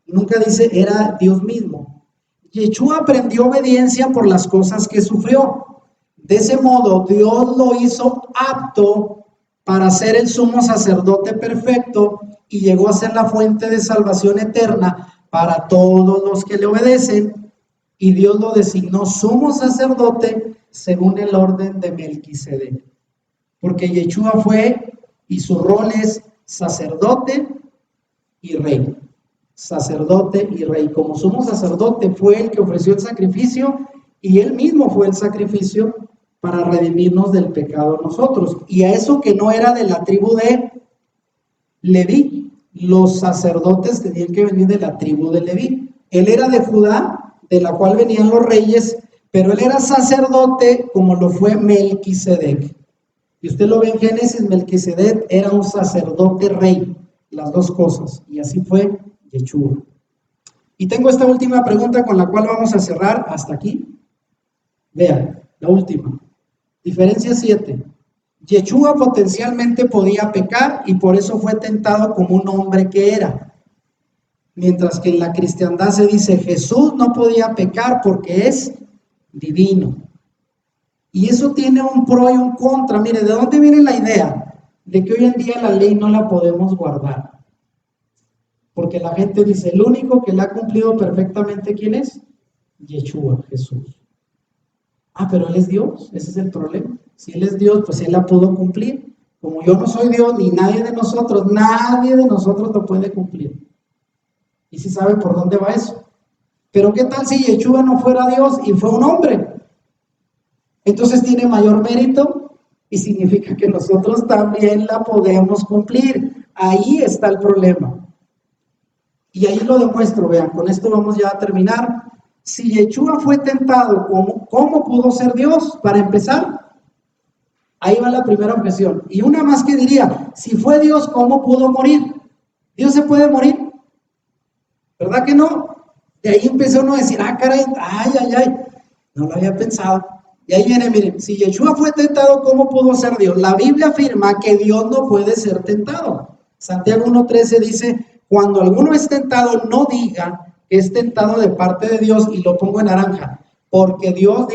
Nunca dice era Dios mismo. Yeshua aprendió obediencia por las cosas que sufrió. De ese modo, Dios lo hizo apto para ser el sumo sacerdote perfecto y llegó a ser la fuente de salvación eterna para todos los que le obedecen. Y Dios lo designó sumo sacerdote según el orden de Melquisedec. Porque Yeshua fue, y su rol es sacerdote y rey. Sacerdote y rey. Como sumo sacerdote fue el que ofreció el sacrificio y él mismo fue el sacrificio para redimirnos del pecado nosotros. Y a eso que no era de la tribu de Leví, los sacerdotes tenían que venir de la tribu de Leví. Él era de Judá, de la cual venían los reyes, pero él era sacerdote como lo fue Melquisedec. Y usted lo ve en Génesis, Melquisedec era un sacerdote rey, las dos cosas, y así fue Yeshua. Y tengo esta última pregunta con la cual vamos a cerrar hasta aquí. Vean, la última. Diferencia 7. Yeshua potencialmente podía pecar y por eso fue tentado como un hombre que era. Mientras que en la cristiandad se dice Jesús no podía pecar porque es divino. Y eso tiene un pro y un contra. Mire, ¿de dónde viene la idea? De que hoy en día la ley no la podemos guardar. Porque la gente dice, el único que la ha cumplido perfectamente, ¿quién es? Yeshua, Jesús. Ah, pero Él es Dios, ese es el problema. Si Él es Dios, pues Él la pudo cumplir. Como yo no soy Dios, ni nadie de nosotros lo puede cumplir. ¿Y si sabe por dónde va eso? Pero ¿qué tal si Yeshua no fuera Dios y fue un hombre? Entonces tiene mayor mérito y significa que nosotros también la podemos cumplir. Ahí está el problema. Y ahí lo demuestro, vean, con esto vamos ya a terminar. Si Yeshua fue tentado, ¿cómo pudo ser Dios? Para empezar, ahí va la primera objeción. Y una más que diría, si fue Dios, ¿cómo pudo morir? ¿Dios se puede morir? ¿Verdad que no? De ahí empezó uno a decir, caray, no lo había pensado. Y ahí viene, miren, si Yeshua fue tentado, ¿cómo pudo ser Dios? La Biblia afirma que Dios no puede ser tentado. Santiago 1:13 dice, cuando alguno es tentado, no diga que es tentado de parte de Dios, y lo pongo en naranja, porque Dios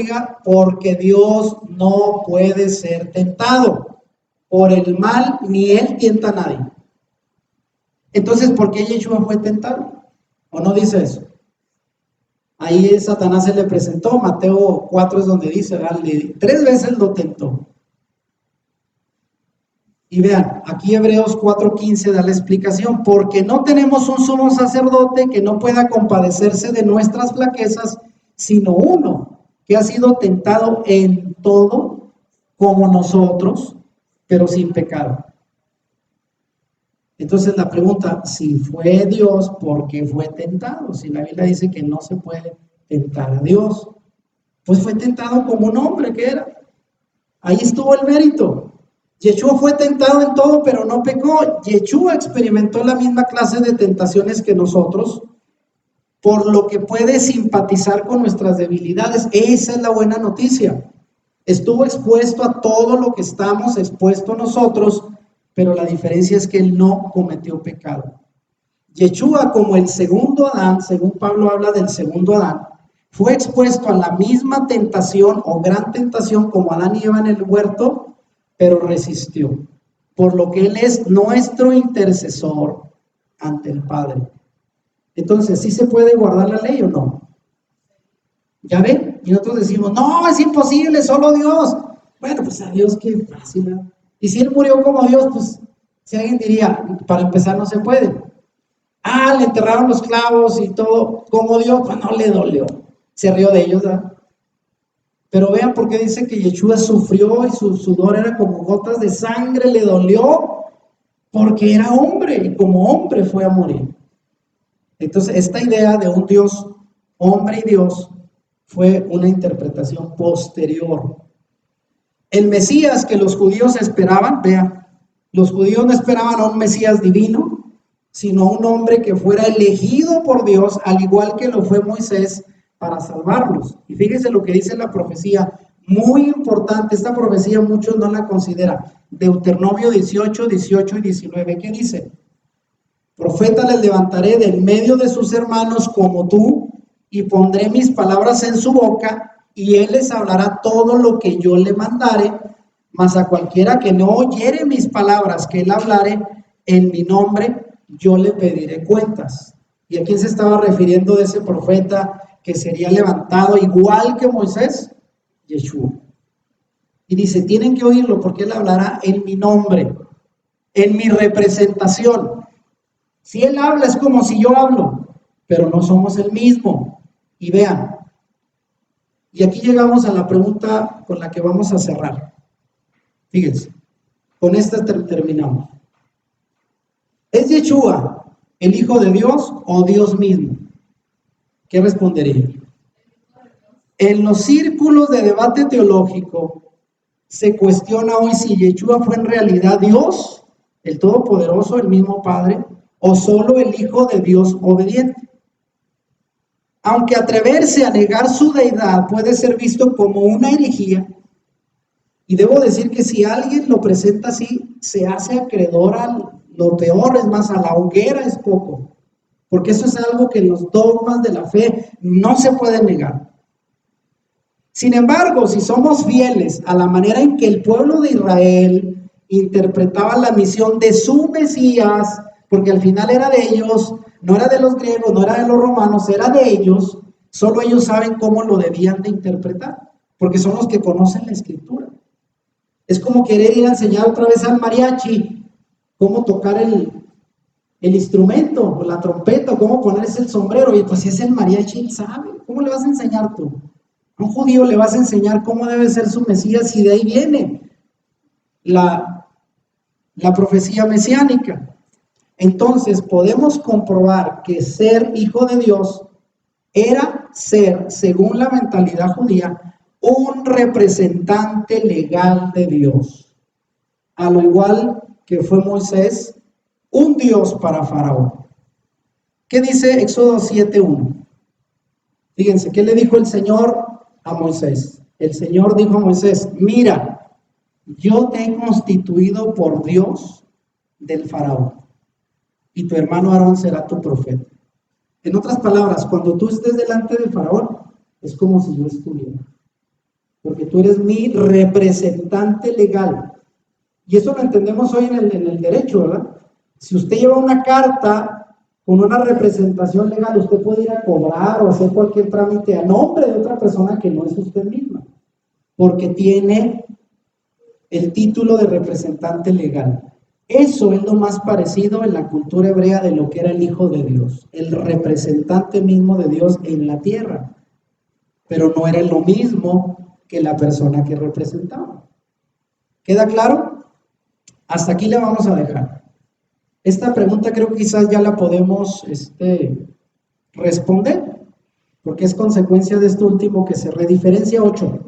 no puede ser tentado por el mal, ni Él tienta a nadie. Entonces, ¿por qué Yeshua fue tentado? ¿O no dice eso? Ahí Satanás se le presentó, Mateo 4 es donde dice, 3 veces lo tentó. Y vean, aquí Hebreos 4:15 da la explicación, porque no tenemos un sumo sacerdote que no pueda compadecerse de nuestras flaquezas, sino uno que ha sido tentado en todo como nosotros, pero sin pecado. Entonces la pregunta, si fue Dios, ¿por qué fue tentado? Si la Biblia dice que no se puede tentar a Dios, pues fue tentado como un hombre que era. Ahí estuvo el mérito. Yeshua fue tentado en todo, pero no pecó. Yeshua experimentó la misma clase de tentaciones que nosotros, por lo que puede simpatizar con nuestras debilidades. Esa es la buena noticia. Estuvo expuesto a todo lo que estamos expuestos nosotros, pero la diferencia es que él no cometió pecado. Yeshua, como el segundo Adán, según Pablo habla del segundo Adán, fue expuesto a la misma tentación o gran tentación como Adán y Eva en el huerto, pero resistió, por lo que él es nuestro intercesor ante el Padre. Entonces, ¿sí se puede guardar la ley o no? ¿Ya ven? Y nosotros decimos, no, es imposible, solo Dios. Bueno, pues a Dios qué fácil, ¿no? Y si él murió como Dios, pues si alguien diría, para empezar no se puede. Ah, le enterraron los clavos y todo, como Dios, pues no le dolió. Se rió de ellos, ¿verdad? Pero vean por qué dice que Yeshua sufrió y su sudor era como gotas de sangre, le dolió, porque era hombre y como hombre fue a morir. Entonces, esta idea de un Dios, hombre y Dios, fue una interpretación posterior. El Mesías que los judíos esperaban, vean, los judíos no esperaban a un Mesías divino, sino a un hombre que fuera elegido por Dios, al igual que lo fue Moisés, para salvarlos. Y fíjense lo que dice la profecía, muy importante, esta profecía muchos no la consideran. Deuteronomio 18, 18 y 19, ¿qué dice? Profeta les levantaré de en medio de sus hermanos como tú, y pondré mis palabras en su boca, y él les hablará todo lo que yo le mandare, mas a cualquiera que no oyere mis palabras que él hablare en mi nombre, yo le pediré cuentas. ¿Y a quién se estaba refiriendo de ese profeta que sería levantado igual que Moisés? Yeshua. Y dice, tienen que oírlo porque él hablará en mi nombre, en mi representación. Si él habla es como si yo hablo, pero no somos el mismo. Y vean, y aquí llegamos a la pregunta con la que vamos a cerrar. Fíjense, con esta terminamos. ¿Es Yeshua el Hijo de Dios o Dios mismo? ¿Qué respondería? En los círculos de debate teológico se cuestiona hoy si Yeshua fue en realidad Dios, el Todopoderoso, el mismo Padre, o solo el Hijo de Dios obediente. Aunque atreverse a negar su deidad puede ser visto como una herejía, y debo decir que si alguien lo presenta así, se hace acreedor a lo peor, es más, a la hoguera es poco, porque eso es algo que en los dogmas de la fe no se puede negar. Sin embargo, si somos fieles a la manera en que el pueblo de Israel interpretaba la misión de su Mesías, porque al final era de ellos, no era de los griegos, no era de los romanos, era de ellos, solo ellos saben cómo lo debían de interpretar, porque son los que conocen la escritura. Es como querer ir a enseñar otra vez al mariachi cómo tocar el instrumento, o la trompeta, o cómo ponerse el sombrero, y pues si es el mariachi, él sabe, ¿cómo le vas a enseñar tú? A un judío le vas a enseñar cómo debe ser su Mesías y de ahí viene la profecía mesiánica. Entonces podemos comprobar que ser hijo de Dios era ser, según la mentalidad judía, un representante legal de Dios. A lo igual que fue Moisés, un Dios para Faraón. ¿Qué dice Éxodo 7:1? Fíjense, ¿qué le dijo el Señor a Moisés? El Señor dijo a Moisés, mira, yo te he constituido por Dios del Faraón, y tu hermano Aarón será tu profeta. En otras palabras, cuando tú estés delante del Faraón, es como si yo estuviera, porque tú eres mi representante legal. Y eso lo entendemos hoy en el derecho, ¿verdad? Si usted lleva una carta con una representación legal, usted puede ir a cobrar o hacer cualquier trámite a nombre de otra persona que no es usted misma, porque tiene el título de representante legal. Eso es lo más parecido en la cultura hebrea de lo que era el Hijo de Dios, el representante mismo de Dios en la tierra, pero no era lo mismo que la persona que representaba. ¿Queda claro? Hasta aquí le vamos a dejar. Esta pregunta creo que quizás ya la podemos responder, porque es consecuencia de esto último que se rediferencia 8.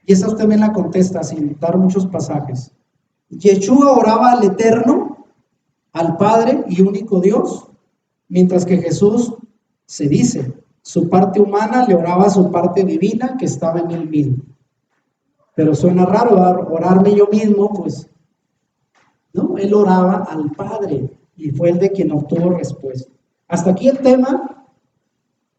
Y esa usted me la contesta sin dar muchos pasajes. Yeshua oraba al Eterno, al Padre y único Dios, mientras que Jesús, se dice, su parte humana le oraba a su parte divina que estaba en él mismo. Pero suena raro orarme yo mismo, pues, ¿no? Él oraba al Padre y fue el de quien obtuvo respuesta. Hasta aquí el tema.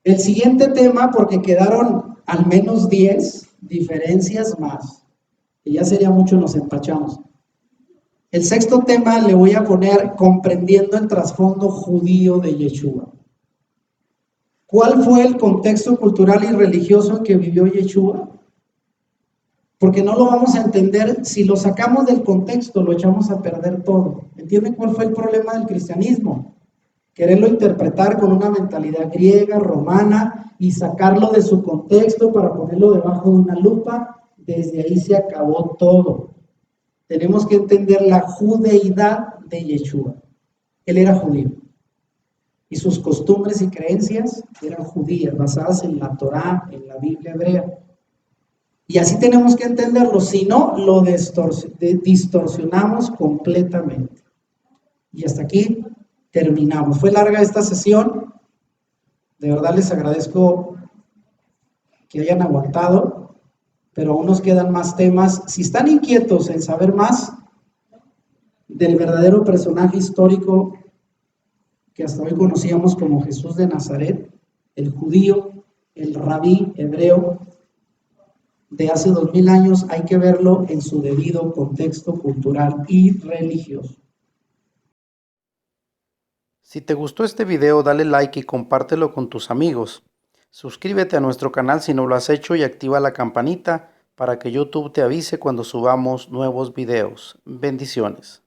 El siguiente tema, porque quedaron al menos 10 diferencias más, que ya sería mucho, nos empachamos. El sexto tema le voy a poner comprendiendo el trasfondo judío de Yeshua. ¿Cuál fue el contexto cultural y religioso en que vivió Yeshua? Porque no lo vamos a entender, si lo sacamos del contexto, lo echamos a perder todo. ¿Entienden cuál fue el problema del cristianismo? Quererlo interpretar con una mentalidad griega, romana, y sacarlo de su contexto para ponerlo debajo de una lupa. Desde ahí se acabó todo. Tenemos que entender la judeidad de Yeshua. Él era judío. Y sus costumbres y creencias eran judías, basadas en la Torá, en la Biblia hebrea. Y así tenemos que entenderlo, si no, lo distorsionamos completamente. Y hasta aquí terminamos. Fue larga esta sesión, de verdad les agradezco que hayan aguantado, pero aún nos quedan más temas. Si están inquietos en saber más del verdadero personaje histórico que hasta hoy conocíamos como Jesús de Nazaret, el judío, el rabí hebreo de hace 2000 años, hay que verlo en su debido contexto cultural y religioso. Si te gustó este video, dale like y compártelo con tus amigos. Suscríbete a nuestro canal si no lo has hecho y activa la campanita para que YouTube te avise cuando subamos nuevos videos. Bendiciones.